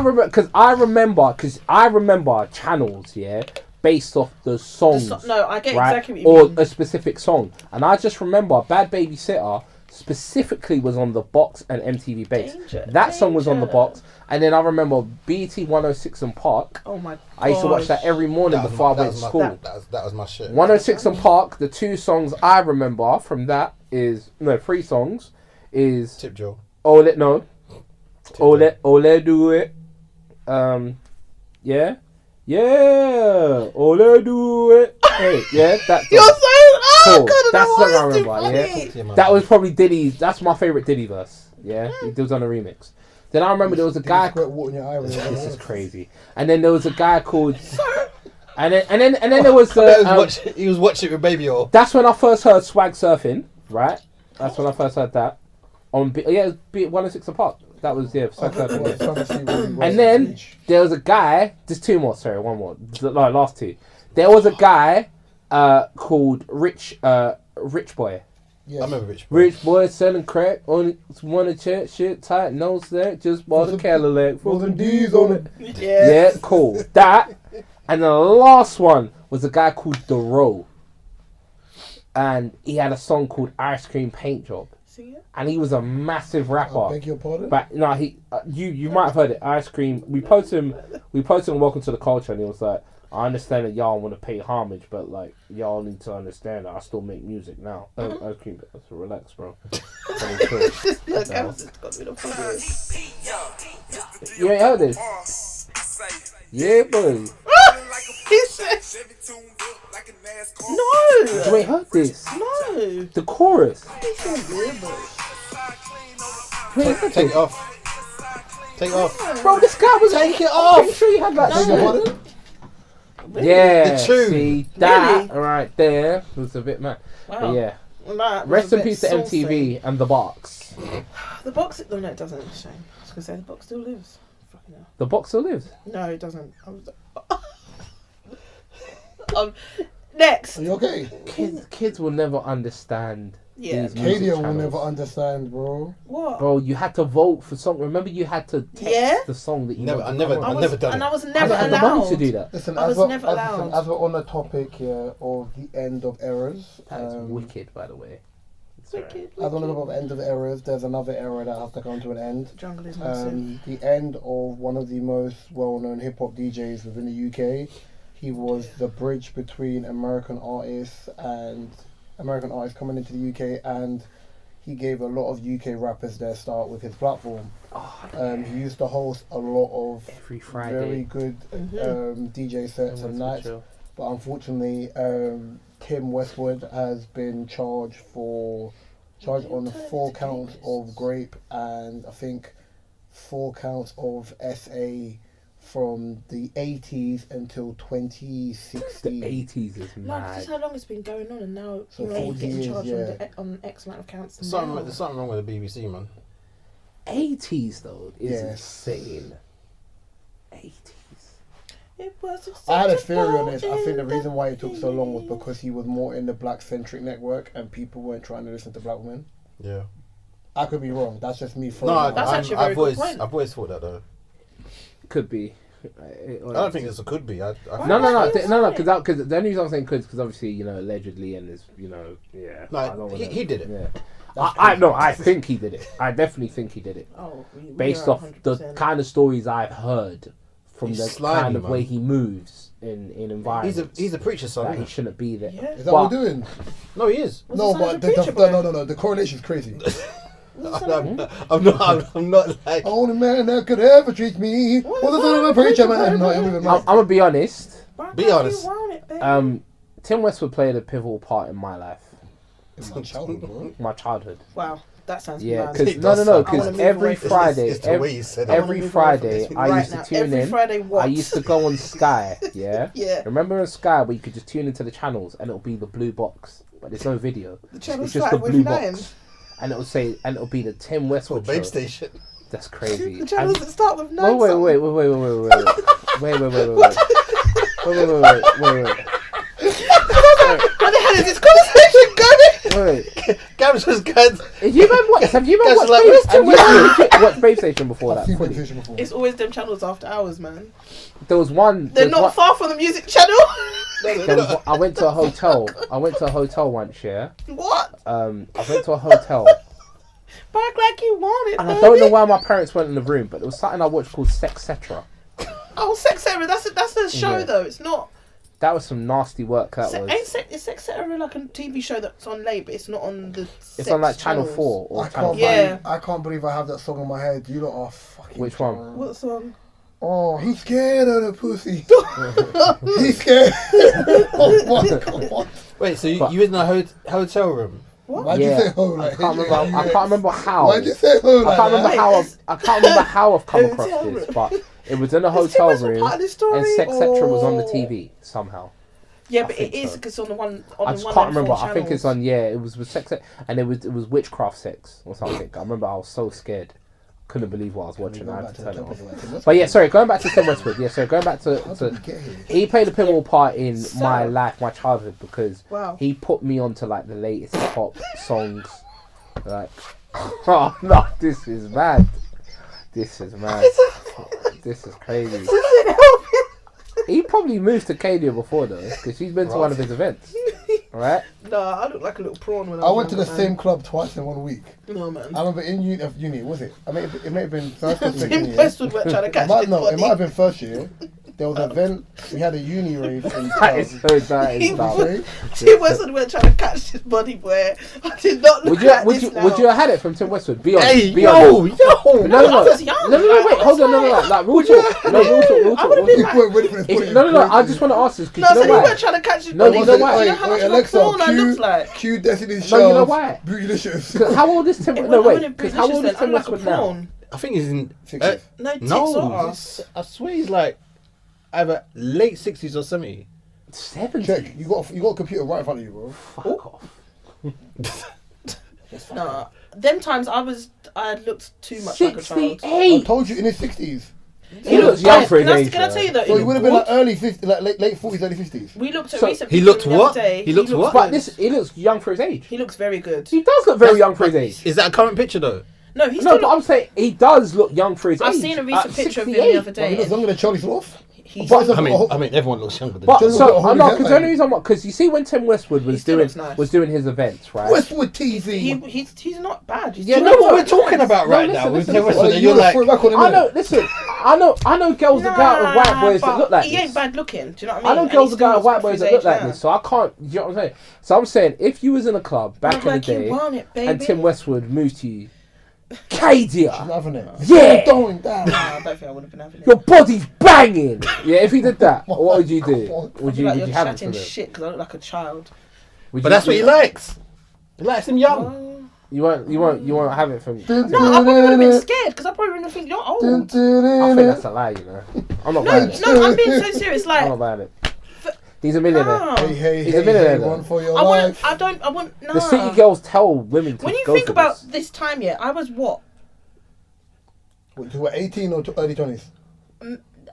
remember channels, yeah, based off the songs. No, I get right? exactly what you Or mean. a specific song, and I just remember Bad Babysitter specifically was on the box and MTV Base. That song was on the box, and then I remember BT 106 and Park. Oh my! I used to watch that every morning before I went to school. That was my shit. 106 and Park. The two songs I remember from that is three songs is Tip Joe. Ole do it. Yeah. Ole do it. Hey, yeah, that's You're so cool. God, That's that what I was too remember. funny. Yeah, that was probably Diddy. That's my favorite Diddy verse. Yeah, he was on a remix. Then I remember there was a guy. This is crazy. And then there was a guy called. And then there was the. He was watching with Baby O. That's when I first heard Swag Surfing. Right. That's when I first heard that. On it was 106 and Park. That was Swag Surfing. And then there was a guy. There's two more. Sorry, one more. Last two. There was a guy called Rich Boy. Yes. I remember Rich Boy. Rich Boy selling crack on one of church shit tight no slack just bought a Cadillac for some D's on it. Yeah, cool. That and the last one was a guy called Dero, and he had a song called Ice Cream Paint Job. And he was a massive rapper. I beg your pardon? But no, you might have heard it. Ice Cream. We posted him Welcome to the Culture, and he was like, I understand that y'all want to pay homage, but like y'all need to understand that I still make music now. Ice Cream, so relax, bro. Look, You ain't heard this? Yeah, boy. No. You ain't heard this? No. The chorus. Take it off. Take it off. Bro, this guy was. Take it I'm off. sure you had that. Pardon? Yeah. The tune. See that right there was a bit mad. Wow. But yeah. Well, that Rest was a in bit peace to saucy. MTV and the box. The box. No, it doesn't. It's a shame. I was gonna say the box still lives. Fucking hell. The box still lives. No, it doesn't. Next. Are you okay? Kids will never understand. Yeah. These music Kadia will channels. never understand, bro. What? Bro, you had to vote for song. Remember, you had to text the song that you Never, wanted I to never, come I on. never done And it. I was I never didn't have the allowed. money to do that. Listen, I was never listen, allowed. as we're on the topic here of the end of eras, That is wicked, by the way. It's Wicked, as on about the end of eras, there's another era that has to come to an end. Jungle is massive. The end of one of the most well-known hip-hop DJs within the UK. He was the bridge between American artists coming into the UK, and he gave a lot of UK rappers their start with his platform. He used to host a lot of Every Friday. very good DJ sets and nights. But unfortunately, Tim Westwood has been charged on 4 counts of grape and I think 4 counts of SA from the 80s until 2016. The 80s is No, mad. this is how long it's been going on, and now So you're 40 getting years, charged yeah. on X amount of counts. There's now. something wrong with the BBC, man. 80s though is Yes. insane. 80s. It was I had a theory on this. I think the acceptable reason why it took so long was in the because he was more in the black-centric network and people weren't trying to listen to black women. Yeah. I could be wrong. That's just me. No, That's actually a very good point. I've always thought that though. Could be. I don't think this could be. No, Why because the only reason I'm saying could because obviously allegedly and there's yeah. I don't No, wanna- he did it. Yeah. That's I think he did it. I definitely think he did it. Oh, Based off the kind of stories I've heard from He's the slimy, kind of man. way he moves in environments. He's a preacher's son. that Isn't he shouldn't be there. Yeah. Is that what we're doing? No, he is. No, the but preacher boy? no. The correlation's crazy. I'm not like. Only man that could ever treat me was the son of a preacher man. No, I'm even I'm gonna be honest. Be honest. Tim Westwood played a pivotal part in my life, in my childhood, bro. my childhood. Wow, that sounds Yeah, mad. because It does no, sound- because I wanna move every away from Friday, It's the way you said it. every Friday, I Right used to now. tune Every in. Friday, what? I used to go on Sky. Yeah. Yeah. Remember on Sky where you could just tune into the channels and it'll be the blue box, but there's no video. The channel It's just the started with blue 9. box, and it'll be the Tim Oh, Westwood babe show. station. That's crazy. The channels that start with 9. Wait. Wait. Where the hell is this conversation going? Wait. Gab's just going. Have you ever watched Guys, like, where's Tim watched Babe Station before I've that? seen fully? Vision before. It's always them channels after hours, man. There was one. They're there was not one- far from the music channel. I went to a hotel. I went to a hotel once, yeah. What? I went to a hotel, Back like you want it, and baby. I don't know why my parents weren't in the room, but there was something I watched called Sexcetera. Oh, Sex Era. That's a show Yeah. though. It's not. That was some nasty work. That was. Is Sex Era like a TV show that's on late, but it's not on the. It's on like sex Channel channels? 4 or I Channel 5. can't, Yeah. I can't believe I have that song in my head. You lot are fucking. Which one? drunk. What song? Oh, he's scared of the pussy. He's scared. Oh my god. Wait, so But- you in a hotel room? What? Why'd you say ho like I can't remember how. Why'd you say ho like I can't remember that? how. I can't remember how I've come across Hotel this, room. but it was in a Is Tim hotel Westwood room, part of this story, and Sexcetera was on the or- TV somehow. Yeah, I but think it is so. because on the one. I just can't remember. I think it's on. Yeah, it was with sex, and it was witchcraft sex or something. I remember I was so scared, couldn't believe what I was watching. I had to turn it off. But yeah, sorry, going back to Tim Westwood. Yeah, sorry, going back to he played a pivotal part in my life, my childhood, because Wow. he put me onto like the latest pop songs. Like, oh no, this is mad. This is mad. This is crazy. He probably moved to Cadia before though, because she's been to one of his events. Alright? Nah, I look like a little prawn when I went to the younger, same man. club twice in 1 week. No, man. I remember in uni, was it? I mean, it may have been first or second Tim year. Westwood weren't trying to catch It his might body. have been first year. There was an event. We had a uni rave in That is so that He is dumb. was- Tim Westwood weren't trying to catch his body, boy. I did not look like this now. Would you have had it from Tim Westwood? Be honest. Hey, be yo, honest. yo. No, I was young, wait, like, hold on, I like was real talk. No, real I talk. would've real been talk. You weren't ready for this. If- No, I just want to ask this, No, because so you he know weren't why? trying to catch his No, body. you know why? You know how much of a Alexa, prawn I looked like? cue Destiny's No, you know Child. why? Bootylicious. 'Cause how old is Tim? It No, wouldn't wait, have been because how old delicious is then. Tim I'm like a Westwood now? prawn. I think he's in. 60s. No, tits No, or this- I swear he's like either late 60s or 70s. 70. Check. You got a computer right in front of you, bro. Fuck off. Nah, them times I looked too much like a child. I 68. told you in his 60s. He looks young for his age. Can I tell you that? So he in would have the been like board, early 50s, like late 40s, early 50s. we looked at So recent he pictures looked the other what? day. He looks what? But he looks young for his age. He looks very good. He does look very young for his age. Is that a current picture though? No, he's No, still. but I'm saying he does look young for his age. I've seen a recent At picture of him 68. the other Bro, he day. looks younger than Charlie Sloth. He's But- I mean, everyone looks younger than But John. Just so got a whole I'm not new because the only hairline. reason because you see when Tim Westwood He was still doing looks nice. his events, right? Westwood TV. he's not bad. He's Yeah, You no, know what no, we're talking about no, right listen, now with listen, Tim listen. Westwood, Well, and you're you're like, throw it back on him, I innit? know. Listen, I know girls that go out with white boys that look like he this. ain't bad looking. Do you know what I I mean? know And girls he that go out with still white looks boys good that for look his like age this. So I can't. You know what I'm saying? So I'm saying if you was in a club back now. in the Like you day want it, baby. and Tim Westwood moved to you, She's Cadia, not having it. yeah, Going down. Nah, I don't think I would have been having it. your body's banging. Yeah, if he did that, what would you do? Would you Like, you're have it for chatting them? shit because I look like a child. Would but you that's do what he that? likes. He likes him young. Oh. You won't have it from. No, I probably would have been scared because I probably wouldn't think you're old. I think that's a lie, you know. I'm not buying it. No, I'm being so serious. I'm Like, not buying it. He's a millionaire. no. Hey, He's a millionaire, though. one for your I want. life. I don't. I want. No. The city girls tell women to When you go think for about this. this time, yeah, I was what? What, you were 18 or early 20s?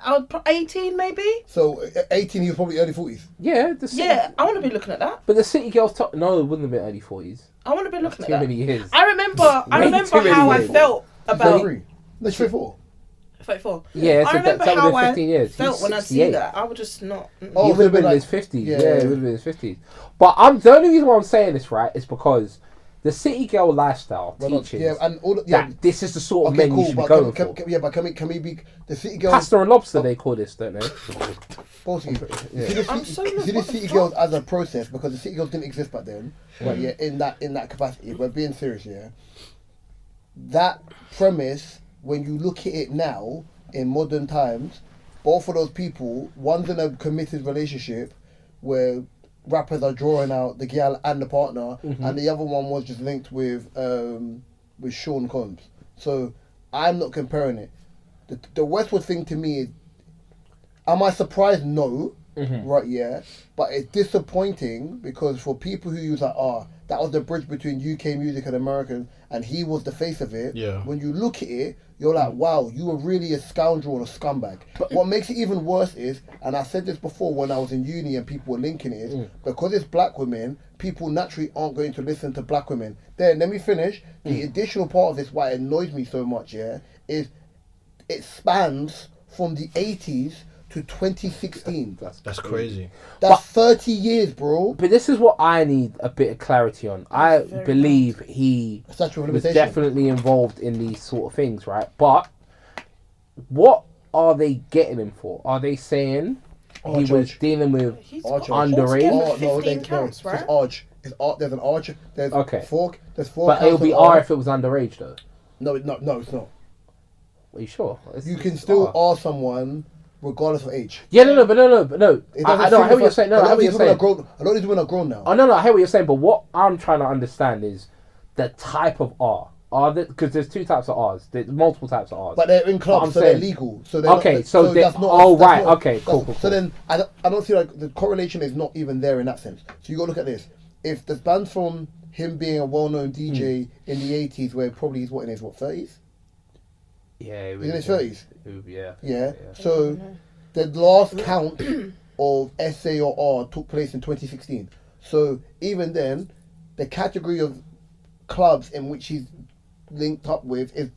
I was 18 maybe. So 18, he was probably early 40s. Yeah, the city, Yeah, I want to be looking at that. but the city girls tell no, it wouldn't have been early 40s. I want to be looking Too at that. many years. I remember Way too many how I years. felt about 33. That's 34. 34. Yeah, I so remember that would how have been 15 years. I felt He's when I see 68. that. I would just not. Oh, He so would have it'd been be in his like- 50s. yeah. Yeah, he would have been in his 50s. But the only reason why I'm saying this, right, is because The city girl lifestyle teaches that this is the sort of men you should be going for. Can we be the city girls? Pasta and lobster, they call this, don't they? See I'm the city girls as a process, because the city girls didn't exist back then. Right? Yeah, in that capacity. We're being serious, yeah. That premise, when you look at it now in modern times, both of those people, one's in a committed relationship where rappers are drawing out the girl and the partner, and the other one was just linked with Sean Combs. So I'm not comparing it. The Westwood thing to me is, am I surprised? No. Right, yeah. But it's disappointing because for people who use that was the bridge between UK music and American, and he was the face of it. Yeah. When you look at it, you're like, wow, you were really a scoundrel and a scumbag. But what makes it even worse is, and I said this before when I was in uni and people were linking it, is because it's black women, people naturally aren't going to listen to black women. Then, let me finish. The additional part of this, why it annoys me so much, yeah, is it spans from the 80s to 2016. That's crazy. That's 30 years, bro. But this is what I need a bit of clarity on. I believe he was definitely involved in these sort of things, right? But what are they getting him for? Are they saying he was dealing with underage? No, 15 counts, right? It's arch. There's an arch. There's four. There's four. But it'll be R if it was underage, though. No, it's not. Are you sure? You can still R someone regardless of age. Yeah, no. I know what you're saying. A lot of these women are grown now. Oh, no, I hear what you're saying, but what I'm trying to understand is the type of R. Because there's two types of R's. There's multiple types of R's. But they're in clubs, so they're legal. So they're okay, not, so that's not... Oh, right, okay, cool. So then, I don't see, like, the correlation is not even there in that sense. So you got to look at this. If the band's from him being a well-known DJ in the 80s, where probably he's, in his 30s? Yeah, he's in his 30s. Yeah. So the last count of SA or R took place in 2016. So even then, the category of clubs in which he's linked up with is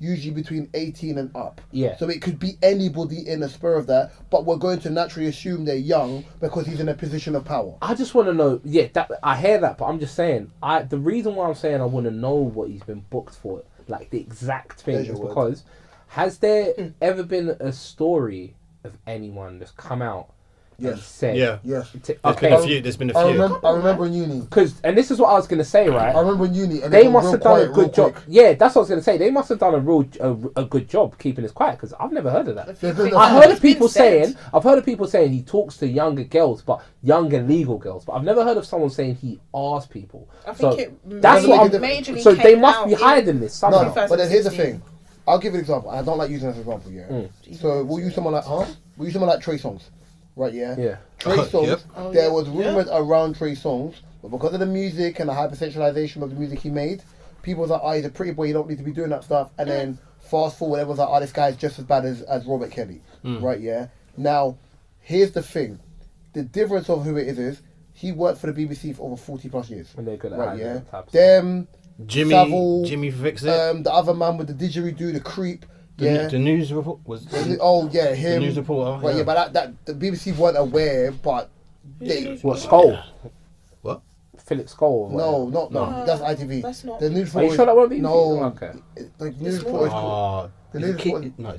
usually between 18 and up. Yeah. So it could be anybody in a spur of that, but we're going to naturally assume they're young because he's in a position of power. I just want to know. Yeah, I hear that, but I'm just saying. The reason why I'm saying I want to know what he's been booked for, like the exact thing, is because has there ever been a story of anyone that's come out and said... Yes. There's been a few. I remember in uni. And this is what I was going to say, right? I remember in uni. And they must have done a good job. Quick. Yeah, that's what I was going to say. They must have done a good job keeping this quiet, because I've never heard of that. I've heard of people saying he talks to younger girls, but younger legal girls. But I've never heard of someone saying he asks people. That's what so they must be hiding this somehow. No, but then here's the thing. I'll give you an example. I don't like using it as an example, yeah. So we'll use someone like Trey Songz. Right, yeah? Yeah. Trey Songz, there was rumours around Trey Songz, but because of the music and the hypersexualization of the music he made, people was like, he's a pretty boy, you don't need to be doing that stuff. And then fast forward, everyone's like, this guy's just as bad as Robert Kelly. Right, yeah? Now, here's the thing. The difference of who it is he worked for the BBC for over 40 plus years. And they're good at right, yeah? Them, Jimmy Fix It. The other man with the didgeridoo, the creep. The news report was. Him. The news reporter. Right, yeah, but that the BBC weren't aware, but they. What Skull? What? Philip Skull? No. That's ITV. That's not. The news Are you sure that won't be? No. Okay. The news report. The news report. No,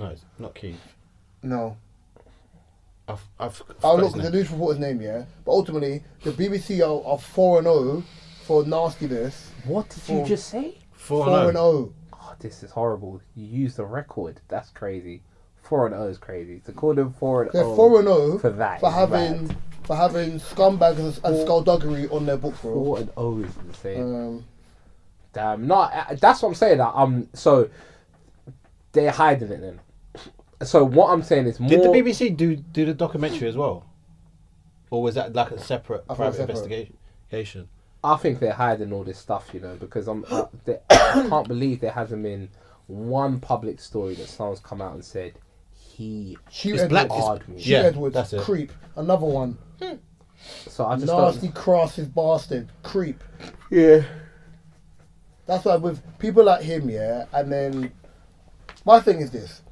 it's not Keith. No. I've look the news reporter's name, yeah. But ultimately, the BBC are 4-0 for nastiness. What did you just say? 4-0. This is horrible. You used a record. That's crazy. 4-0 is crazy. To call them 4-0. They're 4-0 for that. For having scumbags and skullduggery on their books, bro. 4-0 is insane. Damn. No, that's what I'm saying. So they're hiding it then. So what I'm saying is more. Did the BBC do the documentary as well, or was that like a separate private investigation? I think they're hiding all this stuff, because I can't believe there hasn't been one public story that someone's come out and said Edwards, that's it. Creep, another one. So I just nasty, crosses bastard, creep. Yeah. That's why with people like him, yeah, and then my thing is this.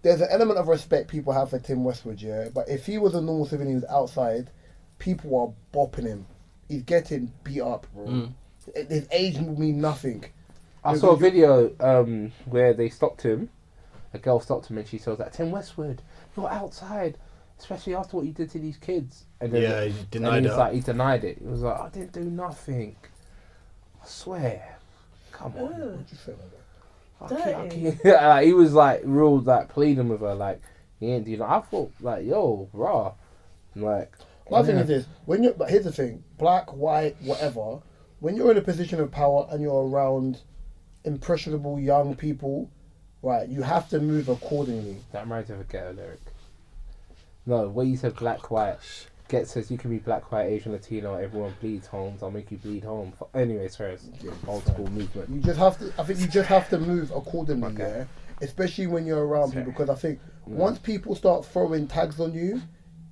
There's an element of respect people have for Tim Westwood, yeah, but if he was a normal civilian who's outside, people are bopping him. He's getting beat up, bro. His age will mean nothing. I saw a video where they stopped him. A girl stopped him and she said, like, Tim Westwood, you're outside, especially after what you did to these kids. And then, he denied it. He denied it. He was like, I didn't do nothing. I swear. Come on. What'd you say about that? Like, he was like real like pleading with her, like he ain't do nothing. I thought like, yo, raw. Like My thing is this: but here's the thing: black, white, whatever. When you're in a position of power and you're around impressionable young people, right, you have to move accordingly. That reminds me of a ghetto lyric. No, where you said black, white. Get says you can be black, white, Asian, Latino. Everyone bleeds homes. I'll make you bleed home. Anyway, sorry, it's old school movement. You just have to. I think you just have to move accordingly. Okay. Yeah, especially when you're around people, because I think once people start throwing tags on you,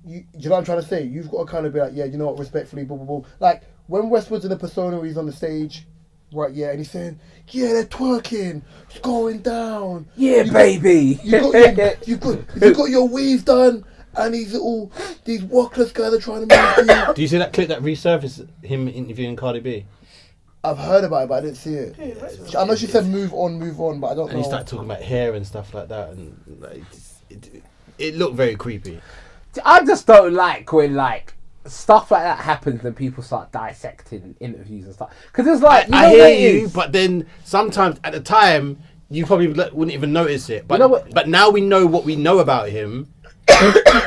do you know what I'm trying to say? You've got to kind of be like, yeah, you know what, respectfully, blah blah blah. Like when Westwood's in a persona, he's on the stage, right? Yeah, and he's saying, yeah, they're twerking, it's going down. Yeah, baby. You've got your weave done. And these walkless guys are trying to move you. Do you see that clip that resurfaced him interviewing Cardi B? I've heard about it, but I didn't see it. I know she said move on, but I don't know. And he started talking about hair and stuff like that, and like, it looked very creepy. I just don't like when like stuff like that happens and people start dissecting interviews and stuff. Because it's like, I hear you, but then sometimes at the time you probably wouldn't even notice it. But you know what? But now we know what we know about him.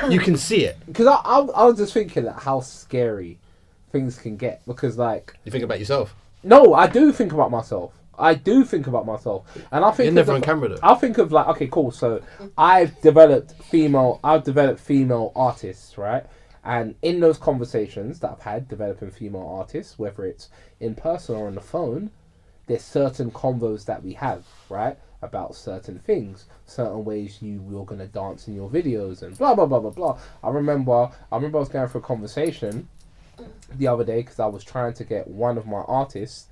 You can see it. Because I was just thinking that how scary things can get. Because like, you think about yourself. No, I do think about myself. And I think you're never on camera though. I think of like, okay, cool. So I've developed female artists, right? And in those conversations that I've had developing female artists, whether it's in person or on the phone, there's certain convos that we have, right? About certain things, certain ways you're gonna dance in your videos and blah blah blah blah blah. I remember I was going for a conversation the other day because I was trying to get one of my artists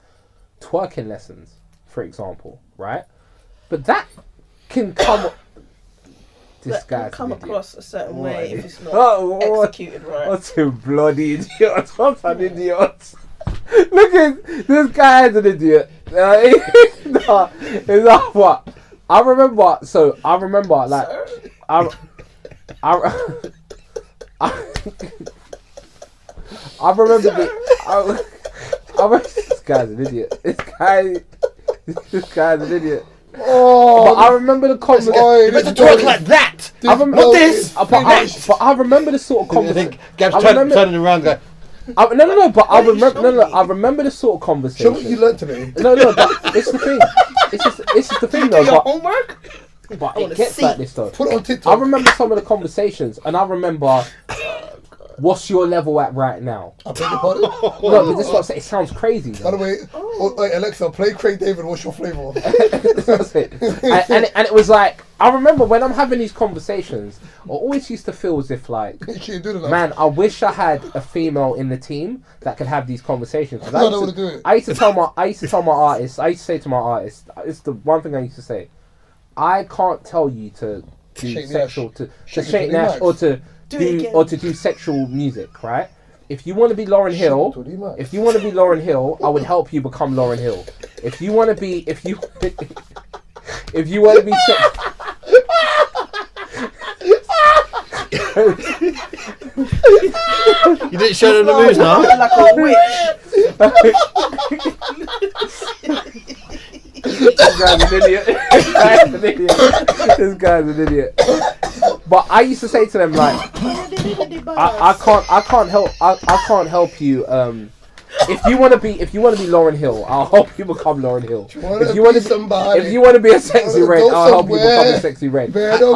twerking lessons, for example, right? But that can come. This guy come across a certain way if it's not executed right. What a bloody idiot! What an idiot! Look at this guy is an idiot. No, it's not what I remember. Like I remember this guy's an idiot. This guy's an idiot. Oh, but I remember the conversation. You meant to talk like that. I remember this. But I remember the sort of conversation. Gab's turning around, going. I remember the sort of conversation. Show what you learned today. No, but it's the thing. It's just the thing though. Your homework? But it gets like this though. Put it on TikTok. I remember some of the conversations, and I remember. What's your level at right now? I beg your pardon? No, but this is what I'm saying. It sounds crazy. By the way, wait, Alexa, play Craig David. What's your flavour? That's it. And it was like, I remember when I'm having these conversations, I always used to feel as if like, man, I wish I had a female in the team that could have these conversations. I used to tell my artists, I used to say to my artists, it's the one thing I used to say, I can't tell you to do sexual, to shake Nash or to do sexual music, right? If you want to be Lauryn Hill, I would help you become Lauryn Hill. If you want to be You didn't show them the moves now. Like a witch. This guy's an idiot. But I used to say to them like, I can't help you. If you want to be Lauryn Hill, I'll help you become Lauryn Hill. If you want to be a sexy red, I'll help you become a sexy red. Now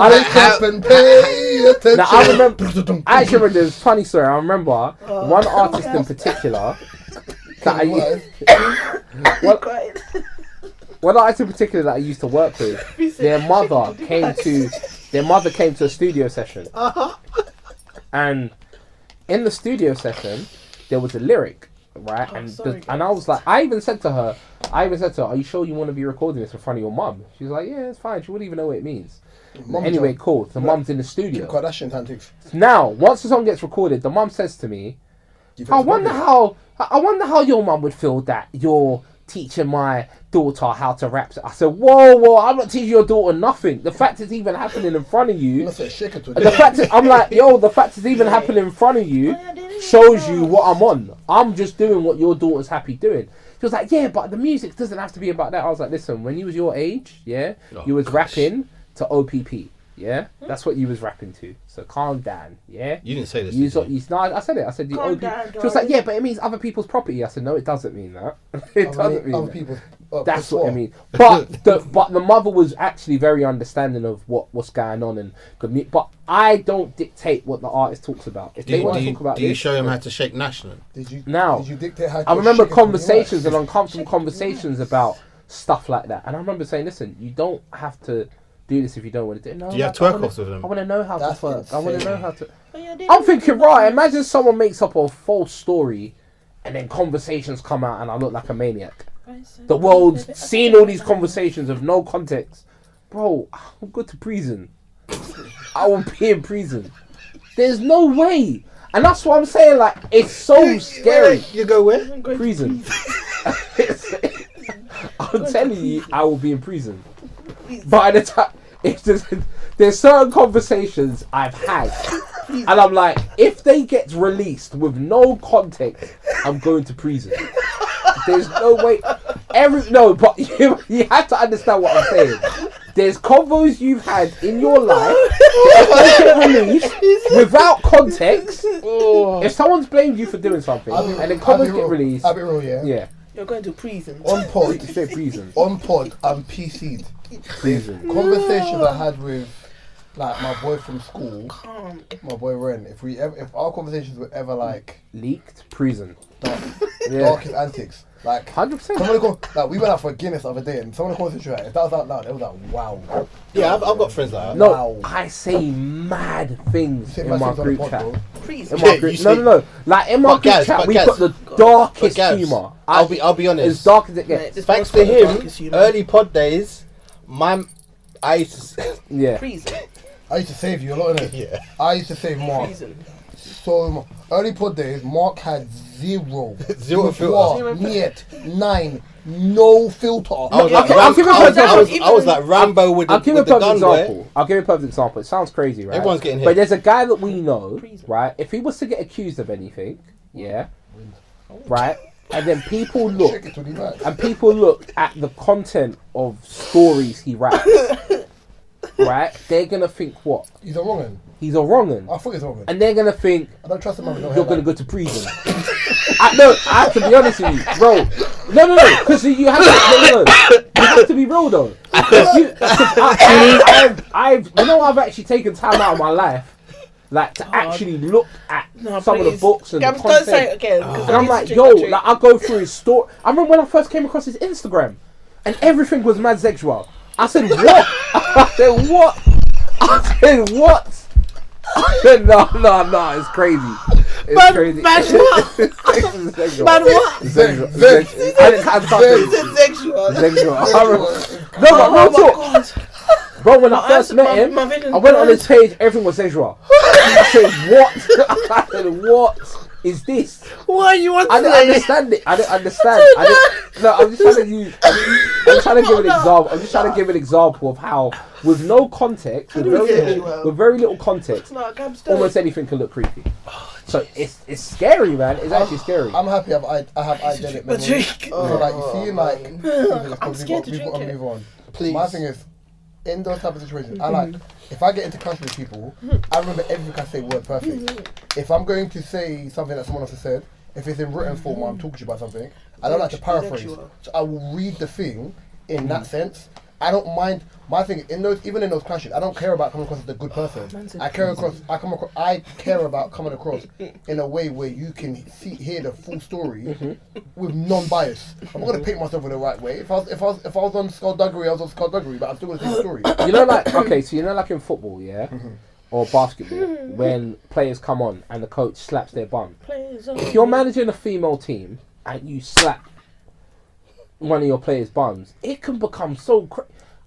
I remember this funny story. I remember one artist in particular that one artist in particular that I used to work with. Their mother came to a studio session, and in the studio session there was a lyric. Right, and I was like, I even said to her, are you sure you want to be recording this in front of your mum? She's like, yeah, it's fine. She wouldn't even know what it means. Anyway, cool. The mum's in the studio. Kardashian antics. Now, once the song gets recorded, the mum says to me, I wonder how I wonder how your mum would feel that you're teaching my daughter how to rap. I said, whoa, I'm not teaching your daughter nothing. The fact it's even happening in front of you. The fact is, I'm like, the fact it's even happening in front of you shows you what I'm on. I'm just doing what your daughter's happy doing. She was like, yeah, but the music doesn't have to be about that. I was like, listen, when you was your age, you was rapping to OPP. Yeah, that's what you was rapping to. So calm down. Yeah, you didn't say this. No, I said it. I said calm down, she was like, yeah, but it means other people's property. I said, no, it doesn't mean that. It doesn't mean other that. people's. That's what I mean. But the mother was actually very understanding of what's going on and but I don't dictate what the artist talks about. If they want to talk about do you show him how to shake national? Did you dictate how to I remember shake conversations and uncomfortable conversations about stuff like that. And I remember saying, listen, you don't have to do this if you don't want to do it. No, do you have twerk-offs with them? I want to know how to twerk. I want to know how to... Oh, I'm thinking, right, imagine someone makes up a false story and then conversations come out and I look like a maniac. The world's seeing all these conversations of no context. Bro, I'll go to prison. I will be in prison. There's no way. And that's what I'm saying, like, it's so scary. You go where? Prison. I'm telling you, I will be in prison. By the time, there's certain conversations I've had, and I'm like, if they get released with no context, I'm going to prison. There's no way. But you have to understand what I'm saying. There's combos you've had in your life that don't get released without context. If someone's blamed you for doing something, and then combos get released, I'll be real, you're going to prison. On pod, prison. On pod, I'm PC'd. Prison. Conversations I had with like my boy from school, my boy Ren. If our conversations were ever like leaked, prison. Darkest antics. Like 100%. Like we went out for a Guinness the other day, and some of the conversations, if that was out loud, it was like, wow. Yeah, I've got friends like that. No, wow. I say mad things in my group chat. No, like in my group chat, we got the darkest humour. I'll be honest. As dark as it gets. Mate, thanks to him, early pod days, I used to Prison. I used to save you a lot, innit? Yeah. I used to save Mark. So much. Early pod days, Mark had zero filter. Niet, 9, no filter. I was like Rambo with the gun. I'll give you a perfect example. It sounds crazy, right? Everyone's getting hit. But there's a guy that we know, right? If he was to get accused of anything, right? And then people look at the content of stories he writes, right? They're gonna think what? He's a wrong'un. He's a wrong'un. I thought he's a wrong'un. And they're gonna think I don't trust him. You're gonna go to prison. I have to be honest with you, bro. No, because you have to. You have to be real though. I've actually taken time out of my life. Like to actually look at some of the books and the content. Don't say it again. And I'm like, I go through his story. I remember when I first came across his Instagram, and everything was mad sexual. I said, what? I said, no, it's crazy. It's crazy. Man, what? Man, what? Sexual. No, but real talk. Bro, when I first met him, I went on his page, everything was sexual. I said, what is this? Why you want to I didn't understand it. I didn't understand. I'm just trying to use... I'm trying to give an example. I'm just trying to give an example of how, with no context, with very little context, almost anything can look creepy. So it's scary, man. It's actually scary. I'm happy I have idyllic memories. So like you see, like I'm scared to we've got to drink move on. Please. My thing is, in those type of situations, I like, if I get into clash with people, I remember everything I say word perfect. If I'm going to say something that someone else has said, if it's in written form or I'm talking to you about something, I don't like to paraphrase. So I will read the thing in that sense. I don't mind. My thing even in those clashes, I don't care about coming across as a good person. I care about coming across in a way where you can hear the full story with non-bias. I'm not gonna paint myself in the right way. If I was on skullduggery, I was on skullduggery, but I'm still gonna tell the story. You know, like in football, or basketball, when players come on and the coach slaps their bum. If you're managing a female team and you slap one of your players' bums, it can become so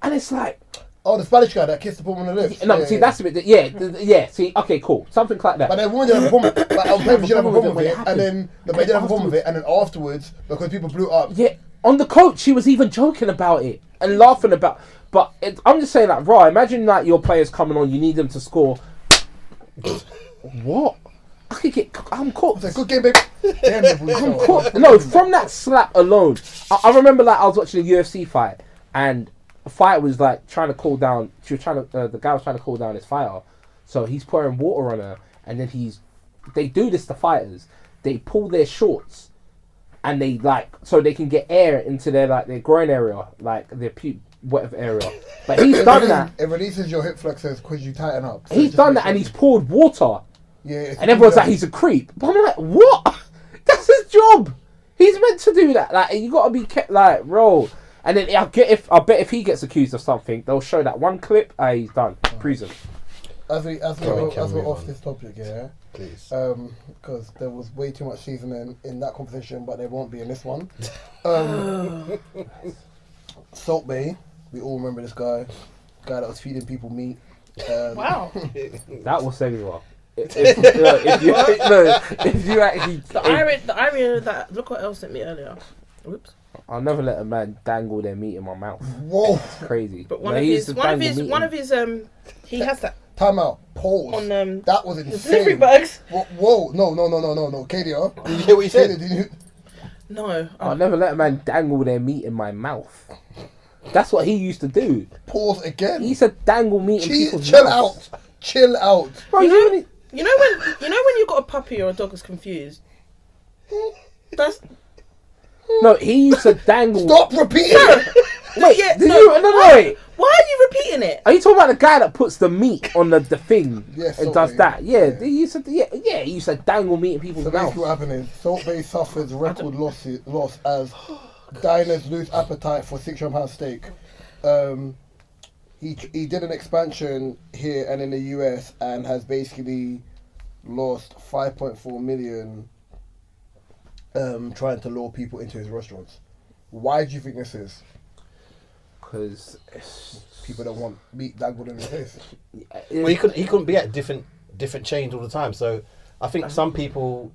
and it's like, Oh, the Spanish guy that kissed the woman on the lips. No, see, that's a bit. Yeah. See, okay, cool, something like that. But then woman didn't have a problem. Like, I was playing for she didn't have a problem with it, happened. and then they didn't have a problem with it, and then afterwards, because people blew up. Yeah, on the coach, she was even joking about it and laughing about. But I'm just saying, like, right, imagine like your players coming on, you need them to score. What? I'm cooked. It's a good game, baby. I'm cooked. No, from that slap alone, I remember like I was watching a UFC fight, and the fighter was like trying to cool down. The guy was trying to cool down his fighter, so he's pouring water on her, and then they do this to fighters. They pull their shorts, and they so they can get air into their groin area, like their whatever area. But he's done that. It releases your hip flexors because you tighten up. So he's done that, and he's poured water. Yeah, and everyone's like, he's a creep. But I'm like, what? That's his job. He's meant to do that. Like, you gotta be kept bro. And then I bet if he gets accused of something, they'll show that one clip. He's done. Prison. As we're off this topic, yeah. Please. Because there was way too much seasoning in that competition, but there won't be in this one. Salt Bay, we all remember this guy that was feeding people meat. Wow. That was sexual. If you actually, the irony of that. Look what else sent me earlier. Whoops. I'll never let a man dangle their meat in my mouth. Whoa, it's crazy. But one of his he has that. Time out. Pause. On that was insane. The delivery bags. Whoa, no, Kadia. Did you hear what he said? No. I'll never let a man dangle their meat in my mouth. That's what he used to do. Pause again. He said dangle meat in people's mouths. Chill out. Bro, you know when you got a puppy or a dog is confused. That's. No, he used to dangle. Stop repeating. Wait, wait. Why are you repeating it? Are you talking about the guy that puts the meat on the thing yes, and does that? Yeah, he used to dangle meat in people's mouths. Basically what happened is Salt Bay suffers record loss as diners lose appetite for £600 steak. He did an expansion here and in the US and has basically lost 5.4 million trying to lure people into his restaurants. Why do you think this is? Because people don't want meat dangled in their face. Well, he couldn't be at different chains all the time. So I think some people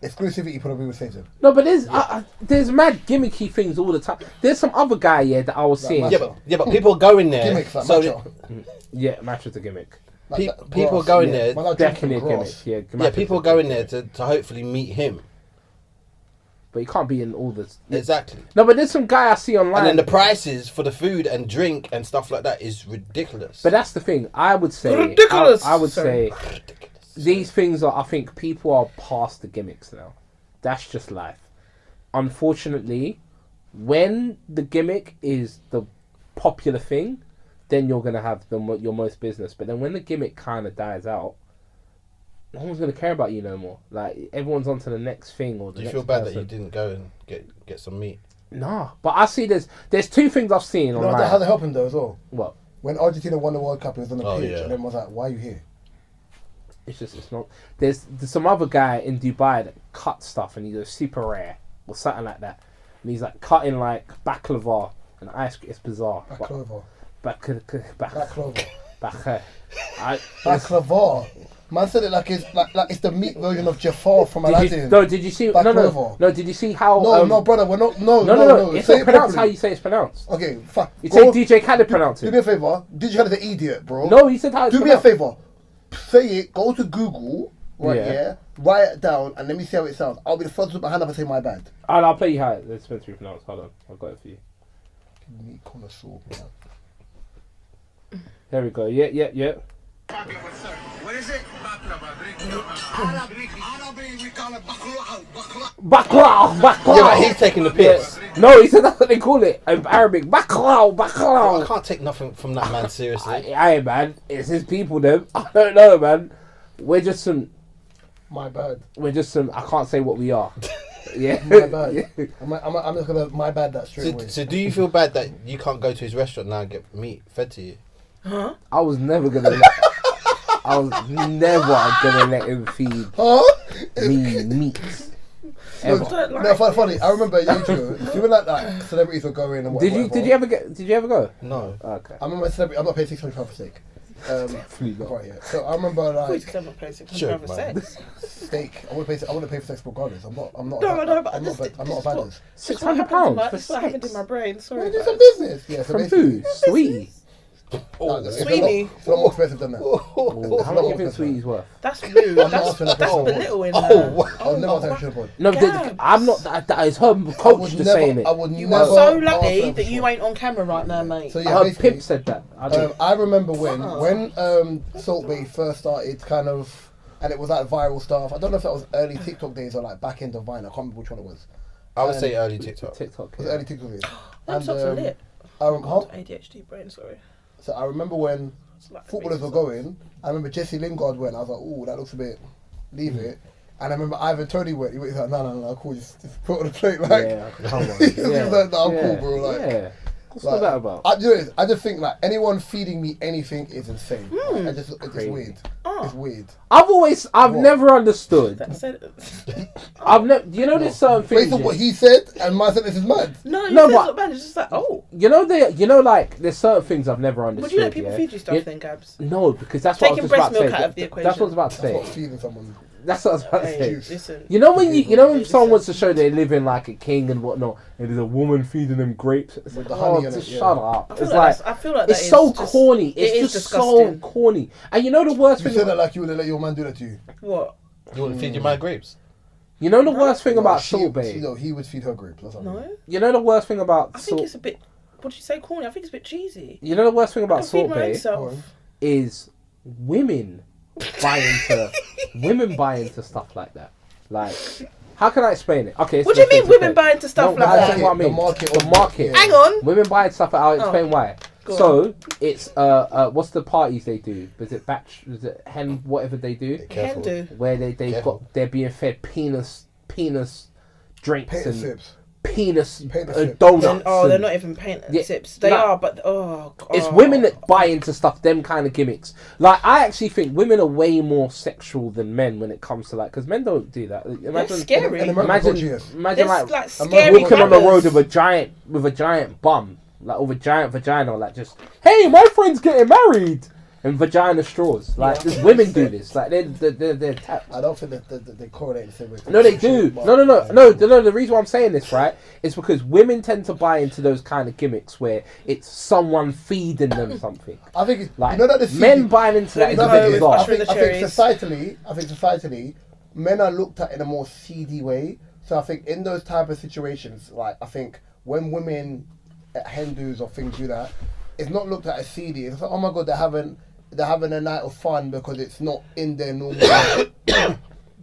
exclusivity probably would say to him. No, but there's mad gimmicky things all the time. There's some other guy that I was seeing. Yeah, but people go in there. Gimmicks like matcha. Yeah, matcha's a gimmick. People go in there. Definitely a gimmick. Yeah, people go in there to hopefully meet him. But you can't be in all this. Exactly. No, but there's some guy I see online. And then the prices for the food and drink and stuff like that is ridiculous. But that's the thing. I would say. Ridiculous. I would say. These things I think people are past the gimmicks now. That's just life. Unfortunately, when the gimmick is the popular thing, then you're going to have your most business. But then when the gimmick kind of dies out, no one's going to care about you no more. Like, everyone's on to the next thing. Or the Do you next feel bad person. that you didn't go and get some meat? Nah, but I see there's two things I've seen You online. know how they help him though as well? What? When Argentina won the World Cup, he was on the pitch yeah. and then was like, why are you here? It's not. There's some other guy in Dubai that cuts stuff and he goes super rare or something like that, and he's like cutting like baklava and ice cream. It's bizarre. Baklava. Baklava. Baklava. Man said it like it's the meat version of Jafar from Aladdin. Did you see? No. Did you see how? No, brother. We're not. No. It's not pronounced how you say it's pronounced. Okay, fuck. You say DJ Khaled pronounce it. Do me a favor. DJ Khaled is an idiot, bro. No, he said how. Do me a favor. Say it. Go to Google. Right here. Write it down and let me see how it sounds. I'll be the first to put my hand up and say my bad. I'll play you how it's meant to be pronounced. Hold on, I've got it for you. Meat connoisseur, man. There we go. Yeah. What is it? We call it Baklava. Yeah, but he's taking the piss. No, he said that's what they call it in Arabic. Baklava. I can't take nothing from that man seriously. Aye, man. It's his people, them. I don't know, man. We're just some. My bad. I can't say what we are. Yeah. My bad. I'm just gonna my bad that straight away. So do you feel bad that you can't go to his restaurant now and get meat fed to you? Huh? I was never gonna let him feed me meat ever. Don't like No, funny. this. I remember years ago. Even like celebrities were going and whatever. Did you ever go? No. Okay. I remember a celebrity. I'm not paying £600 for steak. Definitely not. Right, yeah. So I remember Please like tell me place it Sure, for man. sex. steak. I want to pay for sex regardless. I'm not. No, but I'm not a baddest. £600 This is what happened in my brain. Well, Sorry. do guys. some business. Yeah. So From basically, who? Sweetie. it's Sweeney. a lot more expensive than that. Ooh, how much do you think Sweetie's worth? That's rude. not That's asking that question. belittling. I'll never tell you should have No, Gabs. I'm not. That is her coach just saying it. I would You never are so ask lucky her that you before. ain't on camera right now, mate. So yeah, Her basically, pimp said that. I don't. I remember when Salt Bay first started, kind of, and it was like viral stuff. I don't know if that was early TikTok days or like back end of Vine. I can't remember which one it was. I would say early TikTok. TikTok. It was Yeah. early TikTok days. Them socks are lit. ADHD brain, sorry. So I remember when It's like footballers were going. I remember Jesse Lingard went. I was like, "Ooh, that looks a bit. Leave it." And I remember Ivan Toney went. He was like, "No, cool. Just put it on the plate, like." Yeah, come on. He was like, "No, I'm cool, bro." Like, yeah. What's like, that about? I just think like anyone feeding me anything is insane. Like, it's Crazy. weird. Oh. It's weird. I've What? never understood. That said, You know, there's certain things. Based on what he said and my sentence is mad. no, you No, said but- not bad. It's just like, oh. Like there's certain things I've never understood. Would you let people yeah? feed you stuff Yeah, then, Gabs? No, because that's what I Taking was just about breast to milk say. out of the That's what I was about to That's not say. feeding someone. That's what I was about to Hey, say. listen. You know when someone Listen. wants to show they live in like a king and whatnot, and there's a woman feeding them grapes. It's With like, the honey oh, in just it, yeah. shut up. I feel It's like like that's- I feel like it's that so is just- corny. it is It's just so disgusting. corny. And you know the worst You thing. said that like you would let your man do that to you. What? You want to feed your man grapes? You know the worst thing about she, Salt Bay. No, he would feed her grapes. That's what I mean. No? You know the worst thing about I think Salt. it's a bit. What did you say, corny? I think it's a bit cheesy. You know the worst thing I about can feed Salt my Bay own self. is women buy into stuff like that. Like, how can I explain it? Okay. What do you mean women buy into stuff No, like that's that? what I mean. The The market. yeah. Hang on. Women buy stuff. I'll explain why. Go So it's what's the parties they do? Is it hen whatever they do? Careful. Hindu. Where they've Careful. got they're being fed penis drinks Paint and sips. penis Paint sips. donuts. Oh, they're and- not even paint Yeah, tips. They no. are, but oh, God. It's women that buy into stuff, them kind of gimmicks. Like, I actually think women are way more sexual than men when it comes to, like, because men don't do that. Imagine, scary. In American culture, imagine, yes. imagine There's like, like scary walking on the road grabbers. with a giant bum, like, with a giant vagina, like, just, hey, my friend's getting married, and vagina straws. Like, Yeah. just women do this. Like, they're tapped. I don't think that they correlate the same way. No, they do. No. The reason why I'm saying this, right, is because women tend to buy into those kind of gimmicks where it's someone feeding them something. I think it's, Like, you know that the men buying into that is a No, bit I bizarre. Usher in think, the I think cherries. societally, men are looked at in a more seedy way. So I think in those type of situations, like I think when women at Hindus or things do that, it's not looked at as seedy. It's like, oh my god, they're having a night of fun because it's not in their normal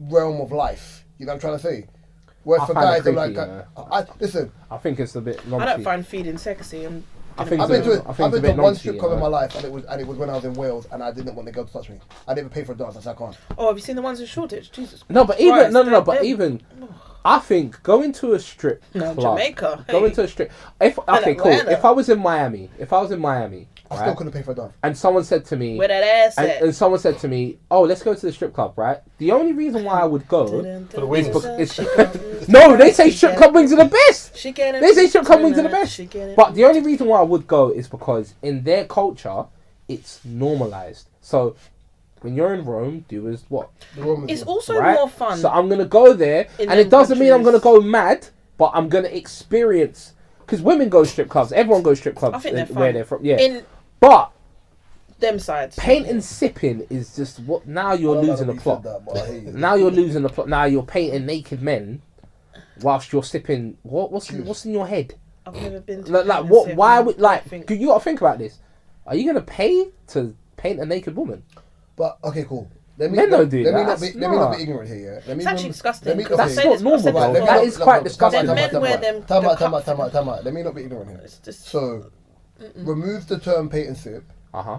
realm of life. You know what I'm trying to say? Whereas I for find it guys, they're creepy, like, listen, I think it's a bit I raunchy. don't find feeding sexy. I think I've it's been a- to I think it's a I've been bit to one raunchy, strip you club in know. my life, and it was when I was in Wales, and I didn't want the girl to touch me. I didn't pay for a dance. I said I can't. Oh, have you seen the ones in Shoreditch? Jesus. No, but even Christ, but they're- even I think going to a strip No, club, Jamaica, going hey. to a strip. Okay, cool. Atlanta. If I was in Miami, I still right, couldn't pay for a dance. and someone said to me, Where that ass and, at? and someone said to me, "Oh, let's go to the strip club," right? The only reason why I would go For the wings. is no, they say strip club wings are the best. They say strip club wings are the best. But the only reason why I would go is because in their culture, it's normalized. So when you're in Rome, do as what? The Romans It's do. also Right? more fun. So I'm gonna go there, in and it them doesn't mean I'm gonna countries. go mad, but I'm gonna experience. Because women go strip clubs, everyone goes strip clubs I think they're where fun. they're from. Yeah, In but them sides. paint and sipping is just what. Now you're I don't know losing that the you plot. said that, but I hear you. Now you're losing the plot. Now you're painting naked men, whilst you're sipping. What's in your head? I've never been to Like paint and what? sip, Why man. would like? I think- You got to think about this. Are you gonna pay to paint a naked woman? But okay, cool. Let me Men don't do let me that. not be That's let me not not- be ignorant here. Yeah? Let me It's actually disgusting. Let me, because okay. I That's said not this- I normal, said though. this Right, let me That before. not- is quite no, disgusting. Then men wear them. Time the out. cup- Let me not be ignorant here. It's just So, remove the term paint and sip.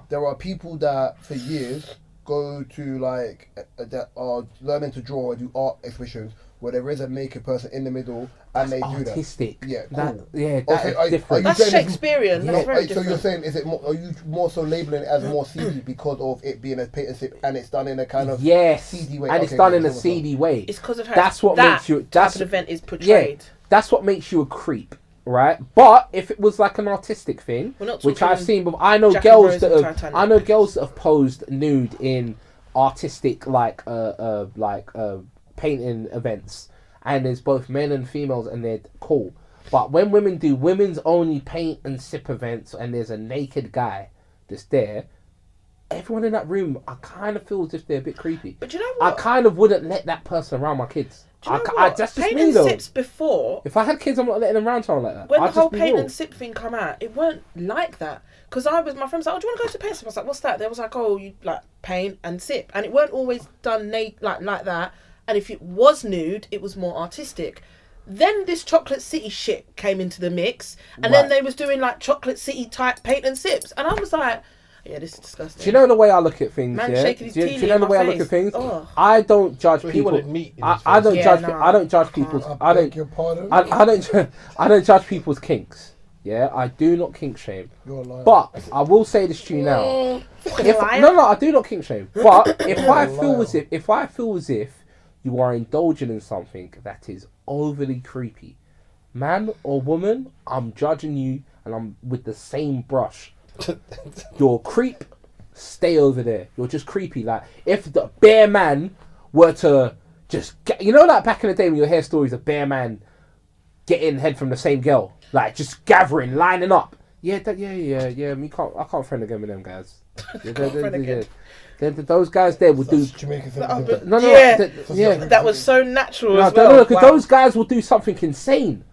There are people that for years go to like that are learning to draw and do art exhibitions where there is a naked person in the middle and they do artistic. that. Yeah, That, cool. yeah, Okay, that is are different. you That's saying it's- Shakespearean. That's very So different. you're saying, is it? Are you more so labeling it as more seedy because of it being a paint and sip, and it's done in a kind of Yes, seedy way? and it's done in a seedy way. It's because of how That's what that makes you. type That's of event is yeah. portrayed. That's what makes you a creep, right? But if it was like an artistic thing, We're not which I've talking seen, but I know Jack and girls Rose that and have, Titanic. I know girls that have posed nude in artistic painting events, and there's both men and females, and they're cool. But when women do women's only paint and sip events, and there's a naked guy that's there, everyone in that room, I kind of feel as if they're a bit creepy. But you know I what? kind of wouldn't let that person around my kids. Do you know I what? that's just Paint me and though. sips before, If I had kids, I'm not letting them around someone like that. when I'll the whole just be paint real. and sip thing come out, it weren't like that. Because my friend was like, oh, do you want to go to paint and sip? I was like, what's that? They was like, oh, you like paint and sip. And it weren't always done like that. And if it was nude, it was more artistic. Then this Chocolate City shit came into the mix. And then Right. they was doing like Chocolate City type paint and sips. And I was like, yeah, this is disgusting. Do you know the way I look at things? Man Yeah. shaking his Do you tea know the in way my I look face. at things? Oh. I don't judge But he people. wanted meat in I his don't face. Yeah, judge. nah, I don't judge I people's. can't. I beg don't. your pardon. I don't. I don't judge people's kinks. Yeah, I do not kink shame. You're a liar. But I will say this to you now. If, Liar. no, I do not kink shame. But if I feel liar. as if you are indulging in something that is overly creepy, man or woman, I'm judging you, and I'm with the same brush. You're a creep. Stay over there. You're just creepy. Like if the bear man were to just get, like back in the day when you hear stories of bear man getting head from the same girl, like just gathering, lining up. Yeah. I can't friend again with them guys. Yeah, friend again. Those guys there will do. Jamaican No, Yeah. yeah. That was so natural No, as well. no, because Wow. those guys will do something insane.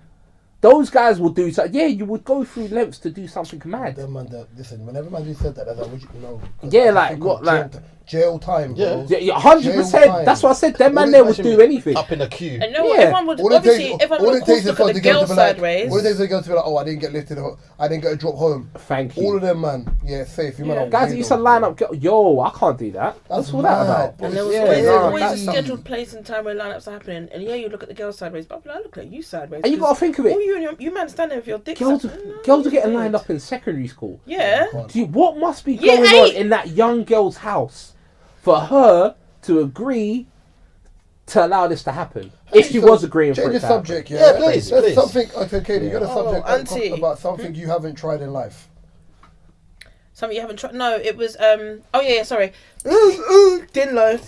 Those guys will do so. Yeah, you would go through lengths to do something mad. Them man, listen, whenever man who said that, that's like, would you know? Yeah, I like, think what, of like- jail time, bro. Yeah. Yeah, 100%. That's what I said. Them man there would do anything. Up in a queue. And you know what? Yeah. Everyone would All it obviously takes, everyone all would it of course takes is look for at the the girl girl to be like, sideways. all it takes is for the girl to be like, oh, I didn't get lifted, I didn't get a drop home. Thank All you. of them, man, yeah, safe. You man, Yeah. are Guys that used to weirdos, line bro. up. Yo, I can't do that. What's all that mad, about? bro. And there was Yeah, always, no, always a that's scheduled place and time where lineups are happening. And yeah, you look at the girl sideways, but I look at you sideways. And you got to think of all it. you man standing with your dick. Girls, out. girls are getting lined up in secondary school. Yeah. What must be Year going on 8. in that young girl's house for her to agree to allow this to happen? If she was agreeing for Change it the to subject, happen. yeah. Yeah, please, There's please. something, okay, Katie, you got a Oh, subject auntie. about something you haven't tried in life. Something you haven't tried. No, it was. Oh yeah. Sorry. Dinlo.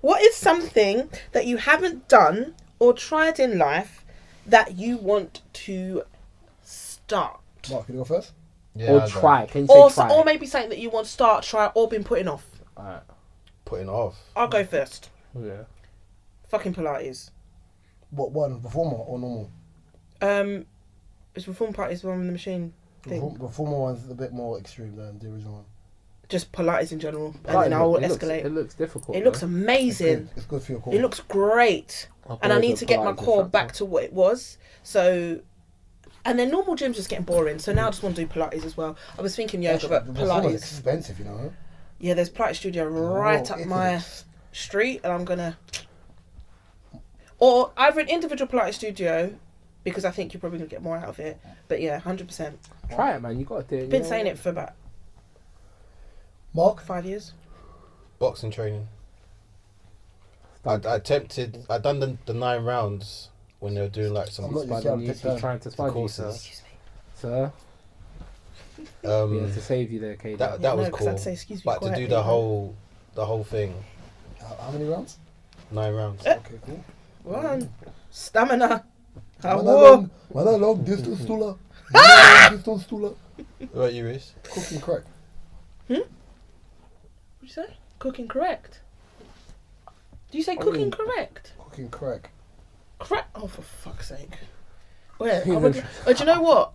What is something that you haven't done or tried in life that you want to start, Mark, can you go first? Yeah, Or I try. don't- Can you say or try? or maybe something that you want to start, try, or been putting off? Alright. Putting off. I'll go first. Yeah. Fucking Pilates. What one, reformer or normal? It's reform Pilates one with the machine thing. Reformer one's a bit more extreme than the original one. Just Pilates in general, and then I will escalate. It looks difficult. It looks though. amazing. It's good for your core. It looks great. I'll And I go need with to the get my Pilates core instructor. back to what it was. So, and then normal gyms just getting boring. So now I just want to do Pilates as well. I was thinking yoga, but The reformer's Pilates. expensive, you know. Yeah, there's Pilates studio right Oh, up it my is. street, and I'm gonna, or either an individual Pilates studio, because I think you're probably gonna get more out of it. But yeah, 100%. Try it, man. You got to do it. Been saying it for about Mark? 5 years. Boxing training. I attempted. I done the 9 rounds when they were doing like some I'm not used Spud to you, that. she's trying to spud you, sir. courses. Sir, we had to save you there, Katie. That Yeah, was no, 'cause cool. I'd say, excuse me, But to do quietly, the man. whole thing, How many rounds? 9 rounds. Okay, cool. One stamina. Man, a long distance stooler. Long distance stooler. What about you, Reese? Cooking crack. What'd you say? Cooking correct. Do you say cooking correct? Cooking crack. Crack. Oh, for fuck's sake. Where? I would, do you know what?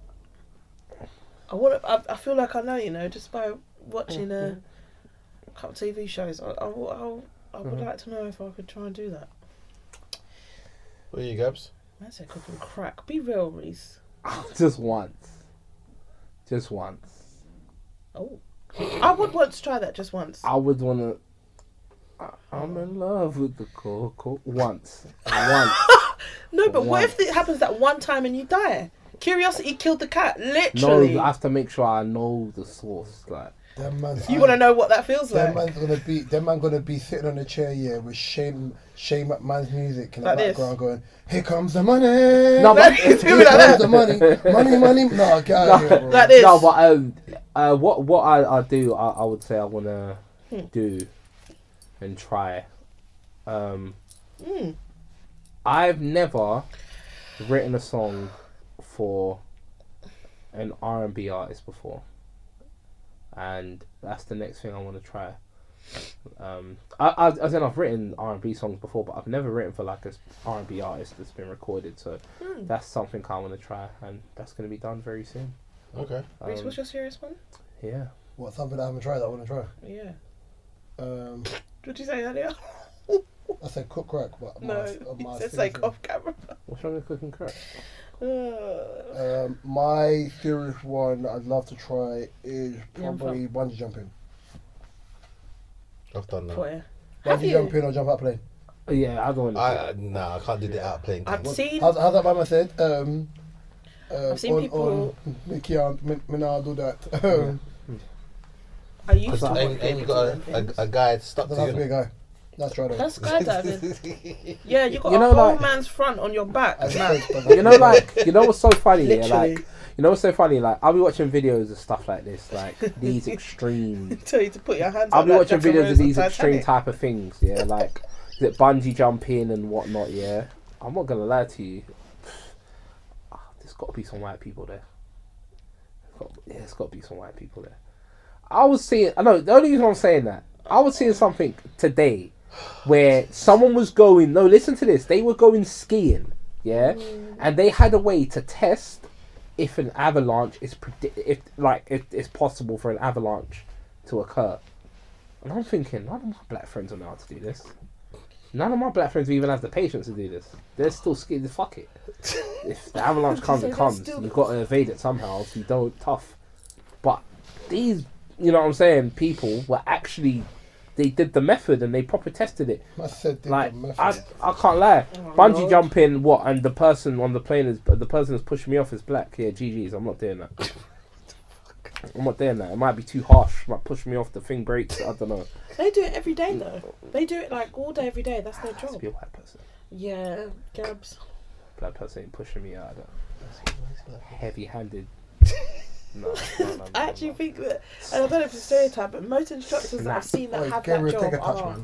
I feel like I know, just by watching a couple TV shows. I would like to know if I could try and do that. What are you, Gabs? I said cooking crack. Be real, Reese. Just once. Just once. Oh. I would want to try that just once. I would want to. I'm in love with the coco. Once. Once. No, but what if it happens that one time and you die? Curiosity killed the cat, literally. No, I have to make sure I know the source. Like, you want to know what that feels like? Them man gonna be sitting on a chair, yeah, with Shane McMahon's music in the Like this. background, going, "Here comes the money." No, but Here comes the money. No, get out of here, bro. Like this. No, but what I do, I would say I wanna do and try. I've never written a song for an R&B artist before, and that's the next thing I want to try. As in, I've written R&B songs before, but I've never written for like an R&B artist that's been recorded. So that's something I want to try, and that's going to be done very soon. Okay. Reese, what's your serious one? Yeah. What, something I haven't tried that I want to try? Yeah. What did you say earlier? I said cook crack, but it's like off camera. What's wrong with cooking crack? My serious one I'd love to try is probably bungee jumping. I've done that. Bungee jumping or jump out plane. Yeah, I don't want to. Nah, I can't do the out plane. I've seen. How's that mama said? I've seen people. Me now do that. I used to. Ain't you got a guy stuck to Doesn't have to be you? a guy. That's right. That's skydiving. Yeah, you got You know, a whole like- man's front on your back. You know what's so funny? Yeah, Literally. like, you know what's so funny? Like, I'll be watching videos of stuff like this, like these extreme. Tell you to put your hands. I'll up be like watching Jack and videos Rose of these on extreme Titanic. type of things. Yeah, like is it bungee jumping and whatnot. Yeah, I'm not gonna lie to you. There's got to be some white people there. There's got to be some white people there. I was seeing. I know the only reason I'm saying that I was seeing something today where someone was going. No, listen to this. They were going skiing. Yeah, and they had a way to test if an avalanche is if it's possible for an avalanche to occur. And I'm thinking, none of my black friends will know how to do this. None of my black friends even have the patience to do this. They're still scared. Fuck it. If the avalanche comes, it comes. You've got to evade it somehow. If you don't, tough. But these, you know what I'm saying, people were actually, they did the method and they proper tested it. I said Like, the method. I can't lie. Oh, Bungee Lord. jumping, what? And the person on the plane is, the person that's pushing me off is black. Yeah, GG's. I'm not doing that. I'm not doing that. It might be too harsh. Might push me off. The thing breaks. I don't know. They do it every day though. They do it like all day, every day. That's their It has to job. be a white person. Yeah, Gabs. Black person ain't pushing me out of that. Heavy-handed. No. I actually think that, and I don't know if it's a stereotype, but most instructors that I've seen that Oi, have Gabriel, that take job a touch, are. man.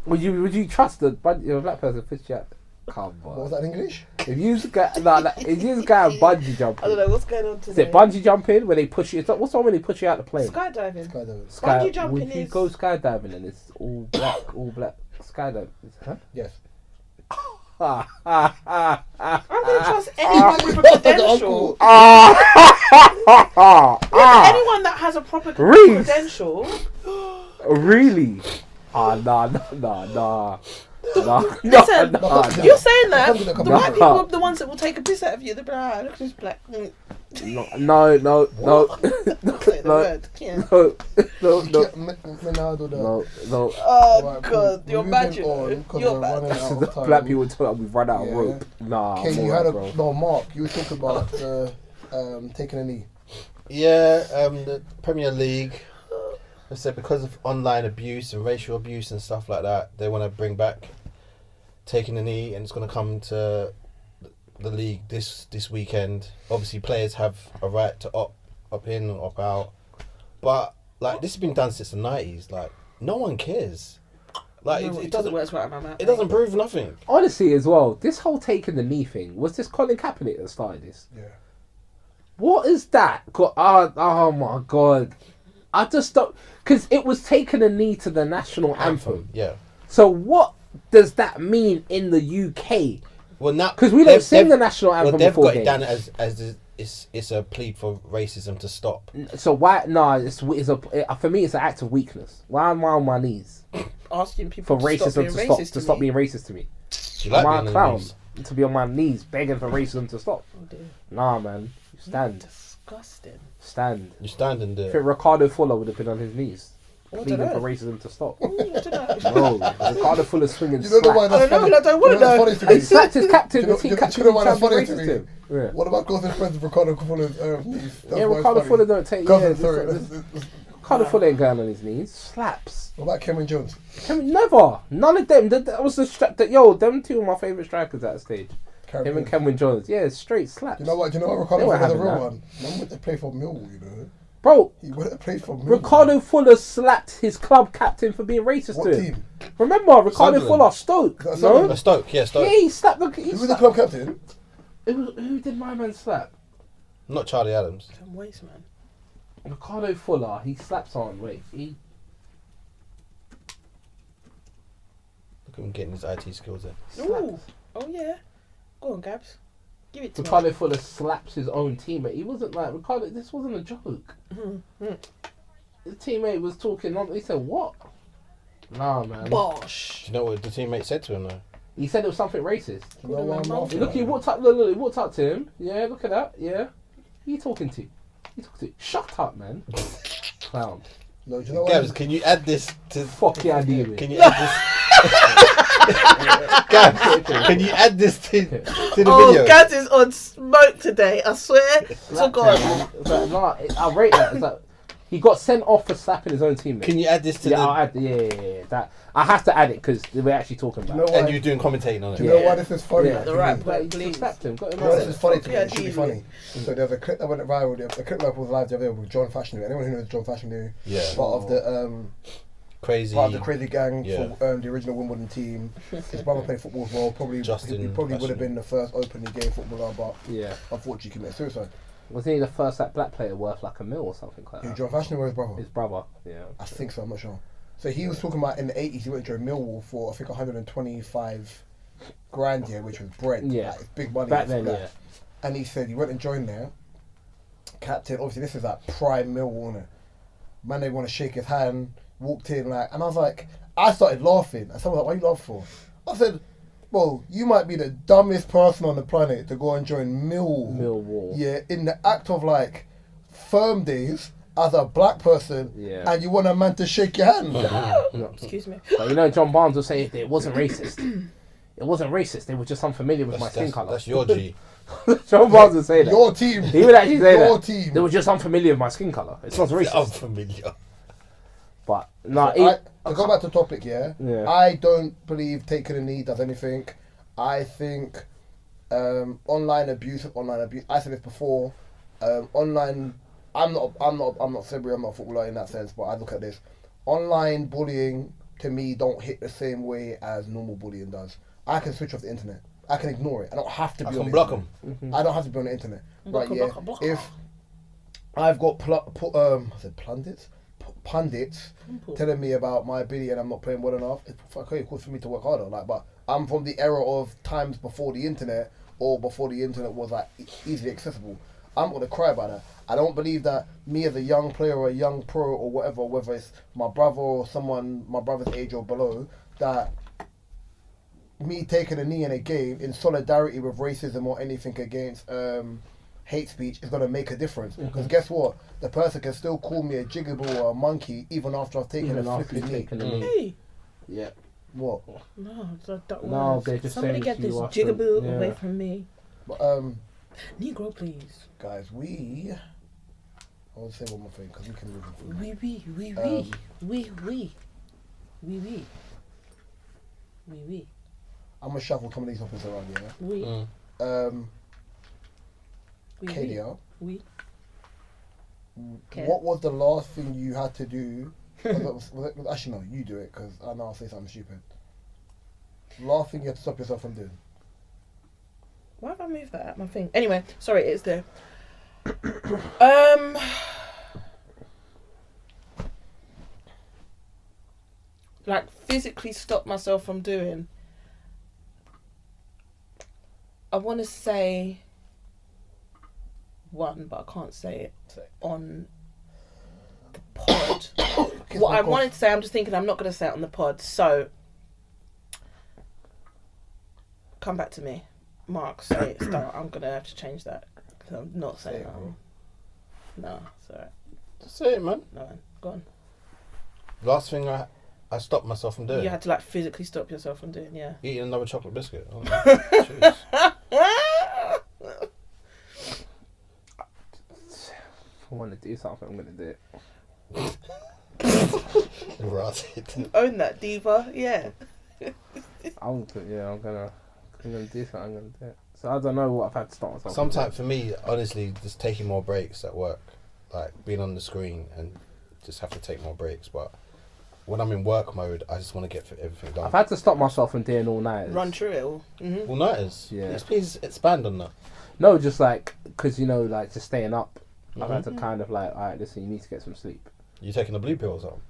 Would you trust a black person to push you out? Come What on. was that in English? If you bungee jumping. I don't know what's going on Is today. it bungee jumping where they push you? What's on when they push you out the plane? Skydiving. Skydiving. Bungee jumping Would you is- go skydiving and it's all black skydiving? Huh? Yes. I'm gonna trust anyone with a credential. Anyone that has a proper Reese. credential. Really? Nah. Listen, you're saying that the Nah. white people are the ones that will take a piss out of you. They'll be like, look at this black. No. Say the word. Yeah. No. Oh Right, God, you're moving mad, you on, know. 'cause You're we're mad. running out of time. Black people tell we've run out of Yeah. rope. Nah, Okay, I'm you alright, had bro. no, Mark. You were talking about taking a knee. Yeah, the Premier League. I said because of online abuse and racial abuse and stuff like that, they want to bring back taking a knee, and it's going to come to the league this weekend. Obviously, players have a right to opt in or opt out, but like this has been done since the 90s. Like no one cares. Like it doesn't. words right in my mouth. It doesn't prove nothing. Honestly, as well, this whole taking the knee thing, was this Colin Kaepernick that started this? Yeah. What is that? Oh my God. I just don't... Because it was taking a knee to the national anthem. Yeah. So what does that mean in the UK? Well, now Because we don't sing the national anthem they've before got games. it down as it's a plea for racism to stop. So why... No, for me, it's an act of weakness. Why am I on my knees? Asking people For racism to stop being racist to me. You like Am I being a on the clown? news? To be on my knees begging for racism to stop? Oh dear. Nah, man. Stand. Disgusting. Stand. You stand in I think there. Ricardo Fuller would have been on his knees. pleading for racism to stop. I don't know. No, Ricardo Fuller swinging You don't know why slap. that's funny. I don't want to know. Funny to me? He slapped his captain, Do you the team know captain, why that's funny to racist me? him. Yeah. What about closest friends with Ricardo Fuller's knees? That's Yeah, why it's Ricardo funny. Fuller don't take. Cousin, Yeah, sorry. Ricardo Fuller ain't going on his knees. Slaps. What about Cameron Jones? Never. None of them. That was the them two were my favourite strikers at that stage. Him and Cameron Jones. Yeah, straight slaps. Do you know what Ricardo They weren't Fuller's a having real that. one? Man went to play for Millwall, you know. Bro, He went to play for Millwall. Ricardo Fuller slapped his club captain for being racist What to him. team? Remember, Ricardo Sunderland. Fuller, Stoke. That's No? Sunderland. Stoke, yeah, Stoke. Yeah, he slapped the... Who was the club captain? Who did my man slap? Not Charlie Adams. Some waste, man. Ricardo Fuller, he slaps on. Wait, Look at him getting his IT skills in. Ooh. Oh, yeah. Go on, Gabs. Give it to Ricardo Fuller slaps his own teammate. He wasn't like, Ricardo, this wasn't a joke. me. His teammate was talking on, he said, what? Nah, man. Bosh. Do you know what the teammate said to him though? He said it was something racist. You know why I'm laughing Look, at he that? walked up, he walked up to him. Yeah, look at that. Yeah. Who you talking to? Shut up, man. Clown. No, do you know Gabs, what? can you add this to... Fuck yeah, I deal with. Can you add this... Gabs, can you add this to the video? Gabs is on smoke today. I swear to God. It's like, nah, I rate that. It's like, he got sent off for slapping his own teammate. Can you add this to Yeah, the... I'll add. Yeah. That I have to add it because we're actually talking about. You know it. why? And you're doing commentating on it. Do you know why this is funny? Yeah, The rap. But he Please. slapped him. Got him You know out this there. is funny to me. Yeah, It should be geez, funny. So there's a clip that went viral. The clip that was live the other day with John Fashanu. Anyone who knows John Fashanu? Yeah. Part of the Crazy. part of the crazy gang Yeah. for the original Wimbledon team. His brother played football as well. Probably Justin he probably would have Fashanu. been the first openly gay footballer, but Yeah. unfortunately committed suicide. Wasn't he the first like black player worth like $1 million or something like Who, that? John Fashanu or his brother? His brother. Yeah. I think so. I'm not sure. So he was talking about in the 80s. He went to Millwall for I think 125 grand, yeah, which was bread. Yeah. Like, it's big money. Back for then, that. yeah. And he said he went and joined there. Captain, obviously this is like prime Millwall, innit? Man, they want to shake his hand. Walked in like, and I was like, I started laughing. And someone was like, "Why you laugh for?" I said, "Well, you might be the dumbest person on the planet to go and join Millwall. Yeah, in the act of like firm days as a black person, Yeah. and you want a man to shake your hand." No. Excuse me. But you know, John Barnes will say it wasn't racist. It wasn't racist. They were just unfamiliar with my skin colour. That's your G. John Barnes would say that. Your team. He would actually say Your that. team. They were just unfamiliar with my skin colour. It's not racist. Unfamiliar. But no, To go back to the topic, yeah, Yeah. I don't believe taking a knee does anything. I think online abuse. I said this before. Online. I'm not February. I'm not a footballer in that sense, but I look at this. Online bullying to me don't hit the same way as normal bullying does. I can switch off the internet. I can ignore it. I don't have to be I on can the block internet. them. I don't have to be on the internet. Block 'em, yeah. block 'em, block 'em. If I've got pundits telling me about my ability and I'm not playing well enough, it's okay, of course, for me to work harder. Like, but I'm from the era of times before the internet, or before the internet was like easily accessible. I'm gonna cry about that. I don't believe that me as a young player or a young pro or whatever, whether it's my brother or someone my brother's age or below, that me taking a knee in a game in solidarity with racism or anything against hate speech is going to make a difference. Because guess what? The person can still call me a jigaboo or a monkey even after I've taken Even a after flipping you've knee. taken a knee. Hey. Yeah. What? No, don't No, worry. they're just Somebody saying get to this you after- jigaboo yeah. away from me. But, Negro, please. guys, I want to say one more thing because we can move on. Oui. I'm going to shuffle some of these topics around here. Oui. KDR, Oui. Okay. what was the last thing you had to do? Actually, no, you do it because I know I'll say something stupid. Last thing you had to stop yourself from doing. Why have I moved that at my thing? Anyway, sorry, it's there. Like physically stop myself from doing. I want to say one, but I can't say it on the pod. What I wanted to say, I'm just thinking I'm not going to say it on the pod. So, come back to me. Mark, say it. Start. I'm going to have to change that. Because I'm not saying Say it, that. bro. No, it's alright. Just say it, man. No, man. Go on. Last thing I stopped myself from doing. You had to like physically stop yourself from doing, yeah. Eating another chocolate biscuit. Oh, jeez. If I want to do something, I'm going to do it. Rotted. Own that, diva. Yeah. I'm gonna do something. I'm gonna do it. So I don't know what I've had to start myself. Sometimes for me, honestly, just taking more breaks at work, like being on the screen and just have to take more breaks. But when I'm in work mode, I just want to get everything done. I've had to stop myself from doing all nighters. Run through it all. Mm-hmm. All nighters. Yeah. Yes, please expand on that. No, just like because like just staying up. I've had to Mm-hmm. kind of like, all right, listen, you need to get some sleep. You taking the blue pill or something?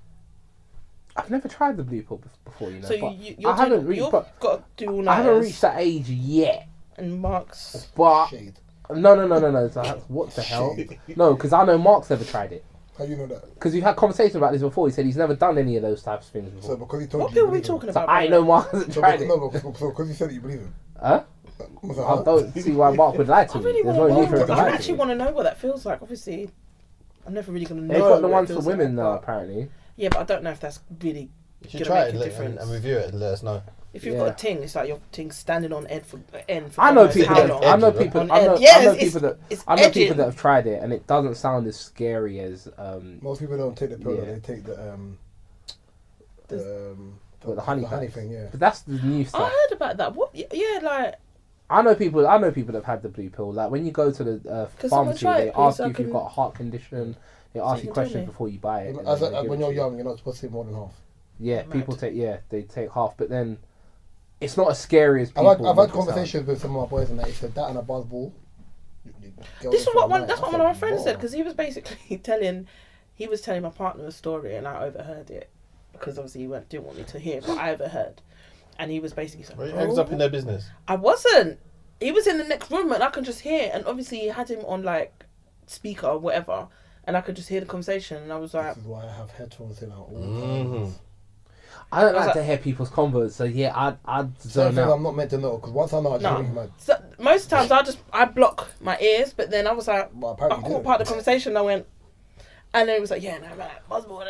I've never tried the blue pill before, you know. So but you're I haven't you've got to do all I nighters. haven't reached that age yet. And Mark's. But Shade. no. So what the hell? No, because I know Mark's never tried it. How you know that? Because we've had conversations about this before. He said he's never done any of those types of things So before. because he told What you. pill are we believe him. talking So about? I know Mark hasn't So tried because, it. no, so because you said it, you believe him. Huh? Was that, I don't see why Mark would lie to I me. really There's want no need for him to to. I lie to actually me. want to know what that feels like. Obviously, I'm never really gonna know. They've got the what it ones for feels women like, now, but- apparently. Yeah, but I don't know if that's really You should gonna try make it a and difference. review it and let us know. If you've Yeah. got a ting, it's like your ting standing on end for end. For I know God knows people. how That, long. I know Edgy, people. right? I know, On edge. Yes, I know it's- people that. it's I know people edging. that have tried it, and it doesn't sound as scary as. most people don't take the pill, Yeah. they take the What, the honey honey packs? thing, yeah. But that's the new I stuff. heard about that. What? Yeah, like I know people that have had the blue pill. Like when you go to the Can someone pharmacy, try they it, please, ask so you I if you've can- got a heart condition. They ask you you can tell questions me. before you buy it. and As then they give when it you're to young, you're not supposed to take more than half. Yeah, Mad. people take they take half, but then it's not as scary as I've people. had make it sound. conversations with some of my boys and they said that and a buzzball. this is what one. That's what one of my friends said because he was basically telling my partner a story and I overheard it because obviously he didn't want me to hear, but I overheard, and he was basically saying, Were your hands up in their business? I wasn't. He was in the next room and I could just hear, and obviously he had him on like speaker or whatever, and I could just hear the conversation, and I was like, This is why I have headphones in at all Mhm. times. I don't I was like to hear people's convos, so yeah, I'd Certain zone things out. I'm not meant to know because once I know, I just No. think mad. so most times I block my ears, but then I was like, But I apparently, you caught do. part of the conversation. I went, and then it was like, yeah, no, buzzball,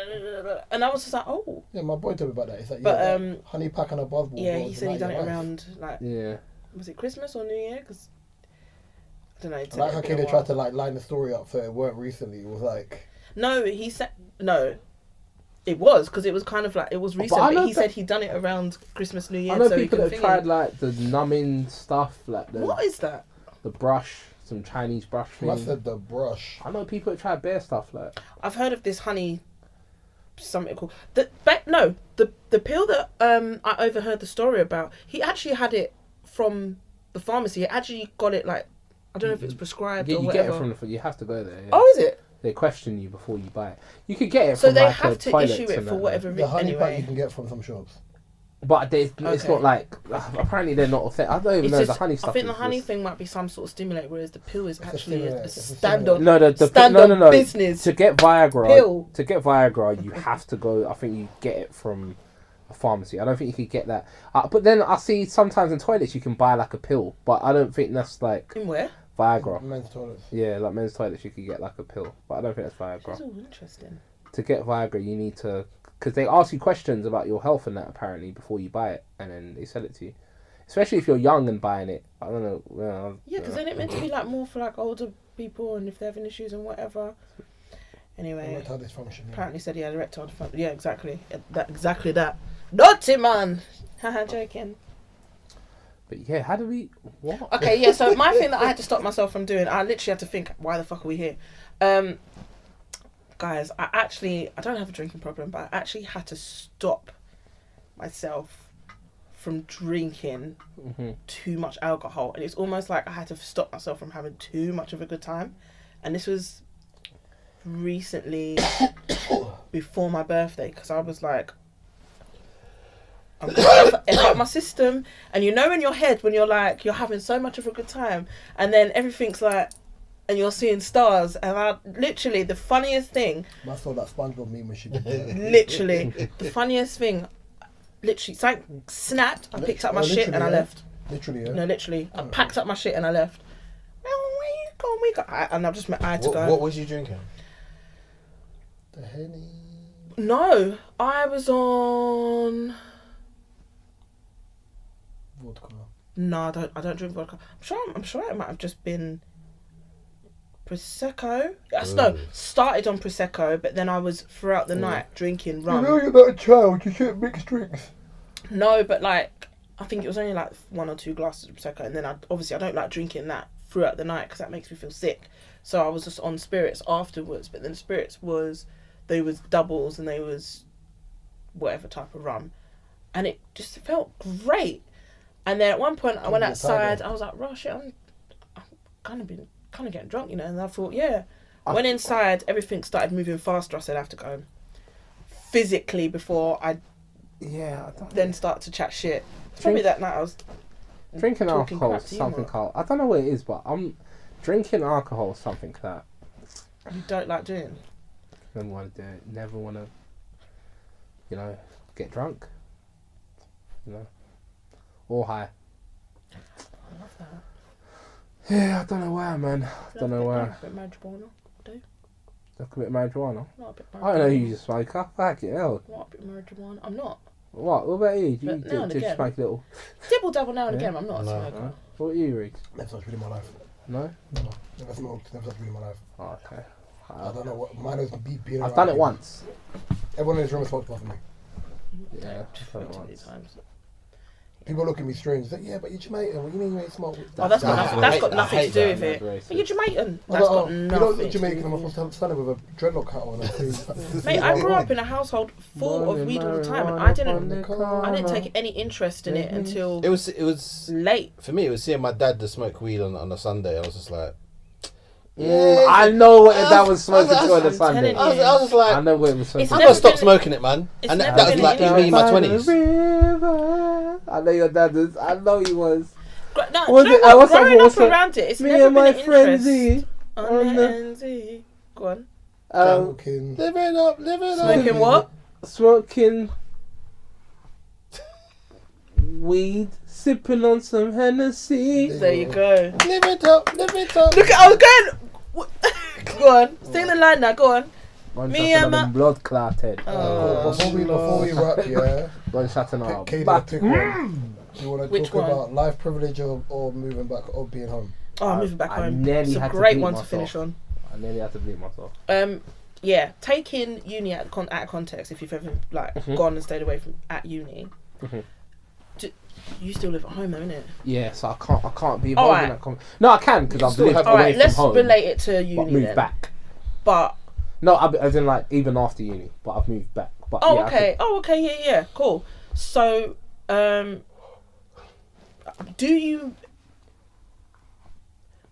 and I was just like, oh, Yeah, my boy told me about that. It's like, But, yeah, that honey pack and a buzzball. yeah. bro, He it's said he like done it your life. around like, Yeah. was it Christmas or New Year? Because I don't know. he I said like it how had been a they while. tried to like line the story up so it weren't recently. It was like, No, he said no. It was because it was kind of like it was recent, I but know he that- said he'd done it around Christmas, New Year. I know so he people could that have tried like the numbing stuff, like What is that? the brush, some Chinese brush I thing. said the brush. I know people that try bare stuff like. I've heard of this honey, something called the pill that I overheard the story about. He actually had it from the pharmacy. He actually got it like I don't know if it's prescribed Yeah, or you whatever. get it from you have to go there. Yeah. Oh, is it? They question you before you buy it. You could get it So from they like have a to toilets issue it and for that, whatever The reason honey pack you anyway. can get from some shops. But it's Okay. not like apparently they're not authentic. I don't even It's know just, the honey stuff. I think the is honey just- thing might be some sort of stimulant, whereas the pill is It's a actually stimulant, a it's a stand stimulant. on. No, the stand no, on no, no. business. To get Viagra, Pill. you have to go. I think you get it from a pharmacy. I don't think you could get that. But then I see sometimes in toilets you can buy like a pill, but I don't think that's like In where? Viagra. Men's toilets. Yeah, like men's toilets you could get like a pill, but I don't think that's This is Viagra. all interesting. To get Viagra, you need to because they ask you questions about your health and that apparently before you buy it, and then they sell it to you. Especially if you're young and buying it. I don't know. Well, Yeah, because then it meant to be like more for like older people and if they're having issues and whatever. Anyway, Erectile dysfunction. Yeah. apparently said he had erectile dysfunction. Yeah, exactly. Exactly that. Naughty man. Haha, joking. But yeah, how do we? What? Okay, yeah. So my thing that I had to stop myself from doing, I literally had to think, why the fuck are we here? Guys, I don't have a drinking problem, but I actually had to stop myself from drinking too much alcohol, and it's almost like I had to stop myself from having too much of a good time. And this was recently before my birthday, because I was like, I'm gonna F up my system. And you know in your head when you're like you're having so much of a good time, and then everything's like, and you're seeing stars, and I literally the funniest thing, I saw that SpongeBob meme when she did that. literally the funniest thing, literally something snapped. I picked up my shit and I yeah. left. Literally, yeah. No, literally, I packed up my shit and I left. Oh, where you going? And I had to go. What was you drinking? The Henny. No, I was on. Vodka. No, I don't drink vodka. I'm sure it might have just been Prosecco. No, started on Prosecco, but then I was throughout the night drinking rum. you're not a child. You shouldn't mix drinks. No, but like I think it was only like 1 or 2 glasses of Prosecco, and then I don't like drinking that throughout the night because that makes me feel sick. So I was just on spirits afterwards. But then spirits they was doubles and they was whatever type of rum, and it just felt great. And then at one point I went outside. I was like, "Raw shit, I'm kind of getting drunk, you know." And I thought, yeah. Went inside. Everything started moving faster. I said, I have to go physically before I then start to chat shit. Probably that night I was drinking talking alcohol. crap to you, Something Mark. I don't know what it is, but drinking alcohol. Something that You don't like doing. never want to do it. Never want to, get drunk. Or high. I love that. Yeah, I don't know why, man. I don't know why. A bit of marijuana. Like a bit of marijuana. Not a bit of I don't know you just smoke. I fuck it, hell. Not a bit of marijuana. I'm not. What about you? Do you But now and just again. smoke a little? Dibble dabble now and Yeah? again. I'm not a No. smoker. What are you, Riggs? Never touched weed in my life. No? Never. Never smoked. Never touched weed in my life. Oh, okay. I don't know what. Mine was being I've around done it people. once. Everyone in this room has smoked apart from me. Yeah, I've done it Too many once. times. People look at me strange. Like, yeah, but you're Jamaican. What do you mean you ain't smoke? Oh, that's got I nothing hate to do that, with man. it. Racist. But you're Jamaican. I That's was like, got oh, you nothing. don't look to do Jamaican. I'm with supposed to have standing with a dreadlock hat on. it. Mate, I grew up in a household full of weed all the time, and I didn't take any interest in it until It was late. for me. It was seeing my dad to smoke weed on a Sunday. I was just like, I know what that was smoking to on a I'm Sunday. telling I was just like, I know what it was smoking It's I'm to. gonna never stop been- smoking it, man. it's And never that was been like an me in my By the 20s. river. I know your dad was. I know he was. No, Was do you it- know what? what's that Growing what's up that? around it, it's Me never and been my an friend interest. Z. On the the- NZ. Go on. Smoking. Live it up, live it up. Smoking what? Smoking weed, sipping on some Hennessy. There you go. Live it up, live it up. Look, I was going. Go on. Sing the line now. Go on. One Me shot and on my- them blood clotted. Before we wrap, yeah. One shot on our Katie, back. pick one. Do you want to Which talk one? about life privilege or moving back or being home? Oh, moving back I home. nearly It's a had to great bleep one to myself. finish on. I nearly had to bleep myself. Yeah, taking uni out of context. If you've ever gone and stayed away from at uni, you still live at home, though, innit? Yeah, so I can't be involved Alright. in that. No, I can because I've still lived have- All away right, from let's home, relate it to but uni moved then. back. But No, as in like even after uni, but I've moved back. But oh, yeah, okay, yeah, cool. So, do you?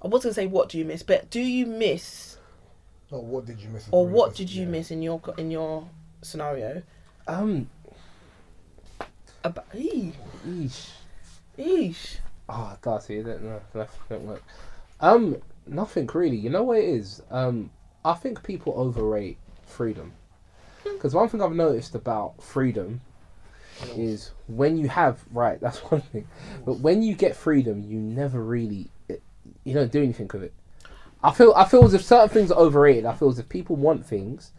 I was gonna say, what do you miss? But do you miss, Oh, what did you miss? or what did you miss in your scenario? Eesh. Eesh. Oh, Darcy, it don't work. Nothing really. You know what it is? I think people overrate freedom. Because one thing I've noticed about freedom is when you have that's one thing. But when you get freedom, you never really, you don't do anything with it. I feel as if certain things are overrated. I feel as if people want things.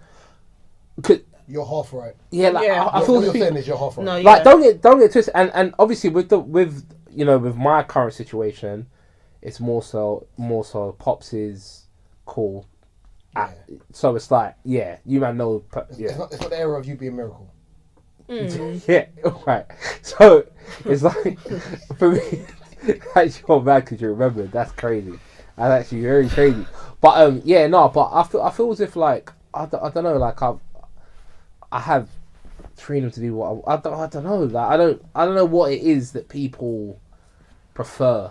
You're half right. Yeah, like Yeah. I What feel as you're if people, saying is you're half right. No, like yeah. don't get twisted. And obviously with my current situation, it's more so Pops is cool. Yeah. So it's like, yeah, you man know, It's yeah, not the era of you being a miracle. yeah, right. So it's like for me, actually, oh man, because you remember that's crazy. That's actually very crazy. But yeah, no, but I feel as if like I don't know, like I have freedom to do what I don't know, like I don't know what it is that people prefer.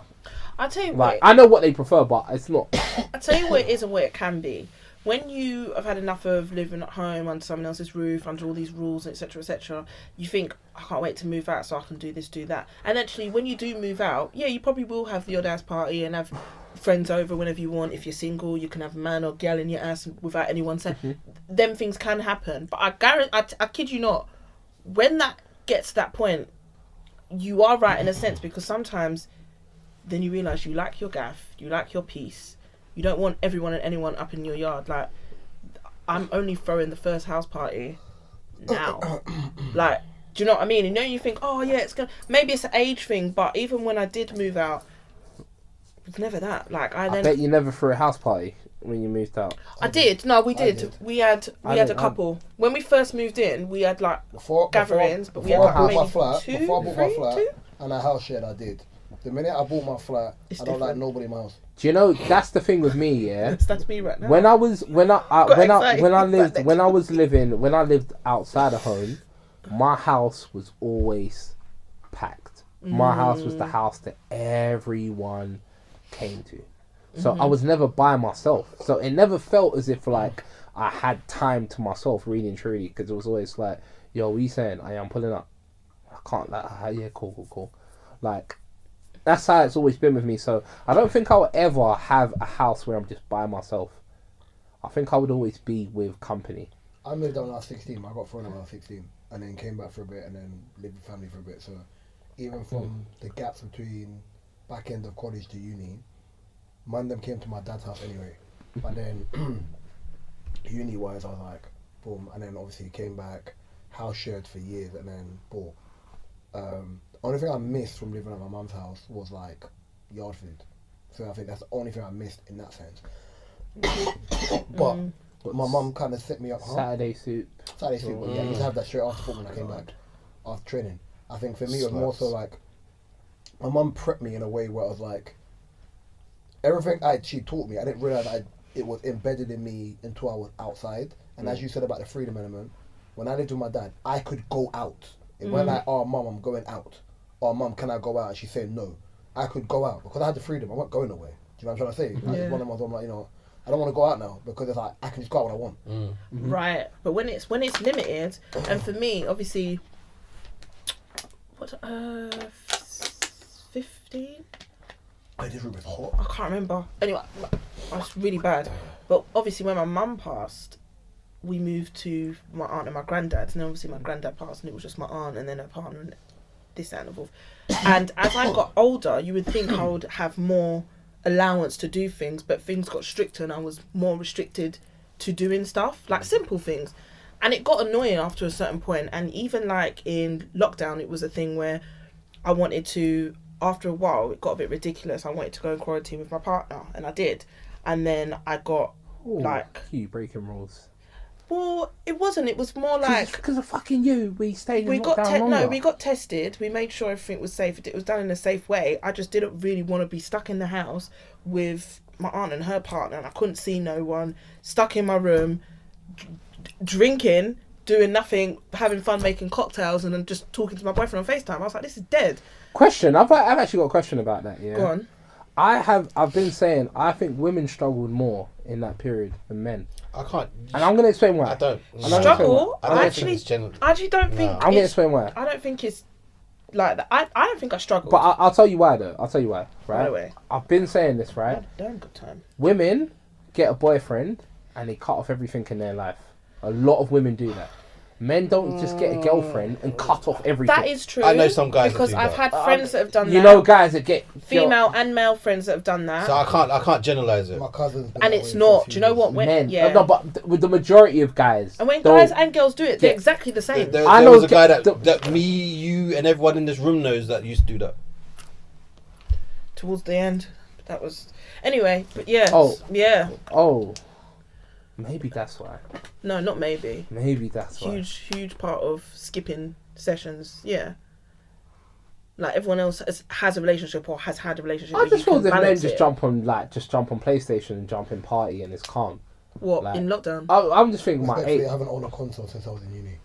I'll tell you Like what. I know what they prefer, but it's not. I'll tell you what it is and what it can be. When you have had enough of living at home under someone else's roof, under all these rules, etc., you think, I can't wait to move out so I can do this, do that. And actually, when you do move out, yeah, you probably will have the odd ass party and have friends over whenever you want. If you're single, you can have a man or girl in your ass without anyone saying. Them things can happen. But I kid you not, when that gets to that point, you are right in a sense, because sometimes then you realise you like your gaff, you like your peace. You don't want everyone and anyone up in your yard. Like, I'm only throwing the first house party now. Like, do you know what I mean? You know, you think, oh yeah, it's gonna, maybe it's an age thing, but even when I did move out, it was never that. Like, I bet you never threw a house party when you moved out. I did. No, we did. We had a couple. When we first moved in, we had like gatherings, but we had like maybe before I bought my flat two? and a house shared, I did. The minute I bought my flat, I don't like nobody in my house. Do you know that's the thing with me? Yeah, that's me right now. When I lived outside of home, my house was always packed. My house was the house that everyone came to. So I was never by myself. So it never felt as if like I had time to myself, really and truly, because it was always like, yo, what are you saying? I'm pulling up. I can't, like, yeah, cool. Like, that's how it's always been with me. So I don't think I'll ever have a house where I'm just by myself. I think I would always be with company. I moved out when I was 16. I got thrown when I was 16, and then came back for a bit, and then lived with family for a bit. So even from the gaps between back end of college to uni, man, them came to my dad's house anyway. But then uni wise, I was like, boom, and then obviously came back, house shared for years, and then boom. Only thing I missed from living at my mum's house was like yard food. So I think that's the only thing I missed in that sense. But my mum kind of set me up. Saturday soup. But yeah, I used to have that straight after football when I came back after training. I think for me it was more so like my mum prepped me in a way where I was like, everything she taught me, I didn't realise it was embedded in me until I was outside. And as you said about the freedom element, when I lived with my dad, I could go out. It wasn't like, oh mum, I'm going out. Or mum, can I go out? And she said no. I could go out because I had the freedom. I wasn't going away. Do you know what I'm trying to say? Like, it's one of them I'm like, you know, I don't want to go out now because it's like I can just go out when I want. Right, but when it's limited, and for me, obviously, 15. This room is hot. I can't remember. Anyway, I was really bad. But obviously, when my mum passed, we moved to my aunt and my granddad. And then obviously my granddad passed, and it was just my aunt and then her partner and this, that, and the fourth. And as I got older, you would think I would have more allowance to do things, but things got stricter, and I was more restricted to doing stuff, like simple things. And it got annoying after a certain point. And even like in lockdown, it was a thing where I wanted to, after a while, it got a bit ridiculous. I wanted to go and quarantine with my partner, and I did. And then I got you breaking rules. Well, it wasn't. It was more like because of fucking you. We stayed. We got we got tested. We made sure everything was safe. It was done in a safe way. I just didn't really want to be stuck in the house with my aunt and her partner, and I couldn't see no one. Stuck in my room, drinking, doing nothing, having fun, making cocktails, and then just talking to my boyfriend on FaceTime. I was like, this is dead. Question. I've actually got a question about that. Yeah. Go on. I've been saying I think women struggled more in that period than men. I can't. And I'm going to explain why. I don't. Struggle? I actually don't think. I'm going to explain why. I don't think it's like that. I don't think I struggled. But I'll tell you why though. I'll tell you why. Right? By the way. I've been saying this, right? Damn good time. Women get a boyfriend and they cut off everything in their life. A lot of women do that. Men don't just get a girlfriend and cut off everything. That is true. I know some guys because that do I've that. had friends that have done that. You know guys that get female and male friends that have done that. So I can't generalize it. My cousin's been and it's not. Do you know what? When, men. Yeah. No, but with the majority of guys. And when guys and girls do it, they're exactly the same. There was a guy that me, you, and everyone in this room knows that used to do that. Towards the end, that was anyway. But yeah. Oh. Maybe that's why. No, not maybe. Maybe that's why. Huge part of skipping sessions. Yeah. Like everyone else has a relationship or has had a relationship. I just feel that men just jump on PlayStation and jump in party and it's calm. What in lockdown? I'm just thinking I haven't owned a console since I was in uni.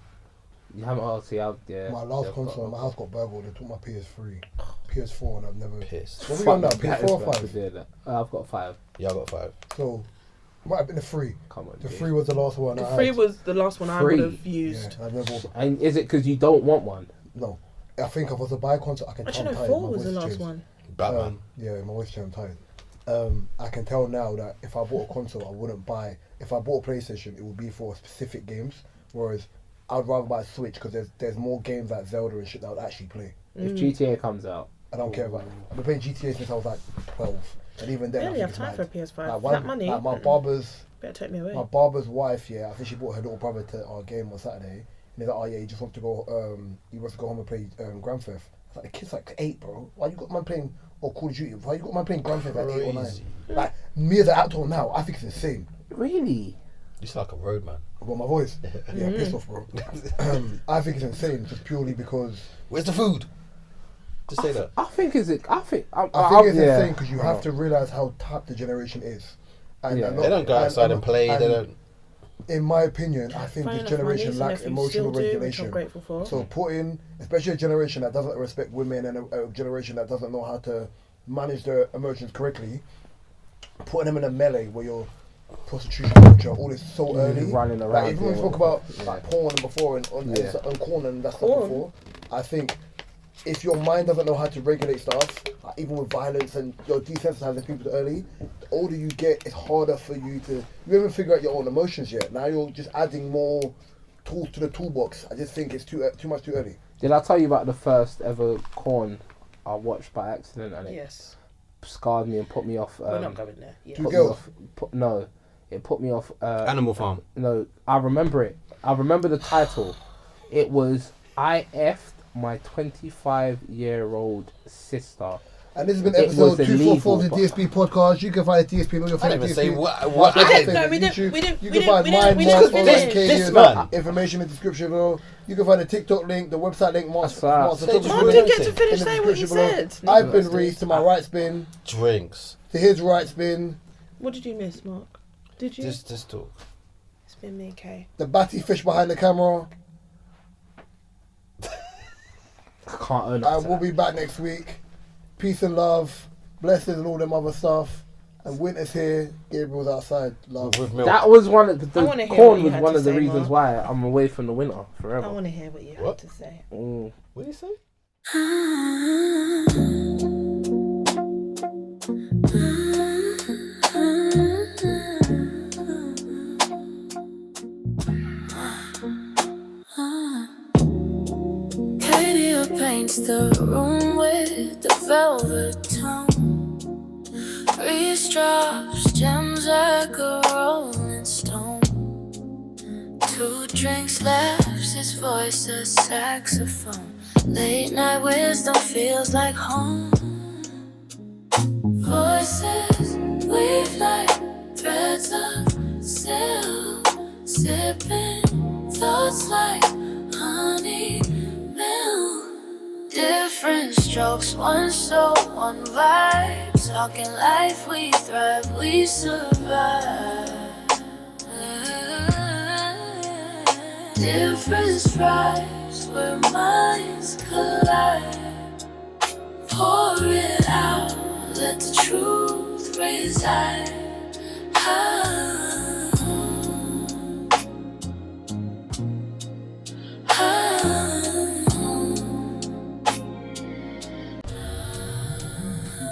You haven't? Yeah. My last console in my house got burgled. They took my PS3, PS4, and I've never. Pissed. What we on now? PS4 or 5? I've got 5. Yeah, I got 5. So. Might have been the 3. Come on, the 3 was the last one. The 3 was the last one I would have used. Yeah, I've never. And is it because you don't want one? No, I think if I was to buy a console, I can tell. Actually, no, 4 was the last one. Batman. Yeah, my voice changed. I'm tired. I can tell now that if I bought a console, I wouldn't buy. If I bought a PlayStation, it would be for specific games. Whereas I'd rather buy a Switch because there's more games like Zelda and shit that I would actually play. If GTA comes out, I don't care about it. I've been playing GTA since I was like 12, and even then I barely have time for a PS5. That money. Like my barber's. Better take me away. My barber's wife, I think she brought her little brother to our game on Saturday, he's like, oh yeah, he just wants to go. He wants to go home and play Grand Theft. It's like the kid's like 8, bro. Why you got man playing or Call of Duty? Why you got man playing Grand Theft at 8 or 9? Crazy. Like me as an actor now, I think it's insane. Really? You sound like a road man. Well, my voice, yeah, pissed off, bro. I think it's insane just purely because. Where's the food? Just say that. I think it's insane because you have to realize how tapped the generation is. And Yeah. They don't go outside and play. They don't. In my opinion, I think Fair this enough, generation my niece and lacks nephews emotional still do, which regulation. I'm grateful for. So putting, especially a generation that doesn't respect women and a generation that doesn't know how to manage their emotions correctly, putting them in a melee where you're prostitution culture, all this so early. Running around. Like, even when we spoke about like porn and before and corn and that stuff before, I think if your mind doesn't know how to regulate stuff, like even with violence and you're desensitizing people too early, the older you get, it's harder for you to. You haven't figured out your own emotions yet. Now you're just adding more tools to the toolbox. I just think it's too much too early. Did I tell you about the first ever corn I watched by accident and it Yes. scarred me and put me off? We're not going there. Yeah. Two put me girls. off- no, it put me off. Animal Farm. No, I remember it. I remember the title. It was I F'd my 25-year-old sister. And this has been It episode was 244 of the illegal, DSP podcast. You can find the DSP on your I didn't favorite even say DSP. what We I didn't, no, we didn't, YouTube. we didn't, You we can find didn't, mine, we Mark, didn't on finish. This man. information in the description below. You can find the TikTok link, the website link, That's right. Mark Photography. didn't get to in finish the saying what he description said. below. I've been Reese, to my right spin, Drinks. to his right spin, What did you miss, Mark? Did you? Just talk. It's been me, Kay. the batty fish behind the camera. I can't own up to We'll that. be back next week. Peace and love, blessings and all them other stuff. And winter's here, Gabriel's outside. Love. With milk. That was one of the I wanna hear corn what you was had one to of the say, reasons Mark. why I'm away from the winter I forever. want to hear what you had What? to say. Mm. What do you say? Katie paints the room with the velvet tone. Reese drops gems like a rolling stone. 2 drinks left, his voice a saxophone. Late night wisdom feels like home. Voices weave like threads of silk, sipping thoughts like honey milk. Different strokes, one soul, one vibe. Talking life, we thrive, we survive. Different stripes where minds collide. Pour it out, let the truth reside.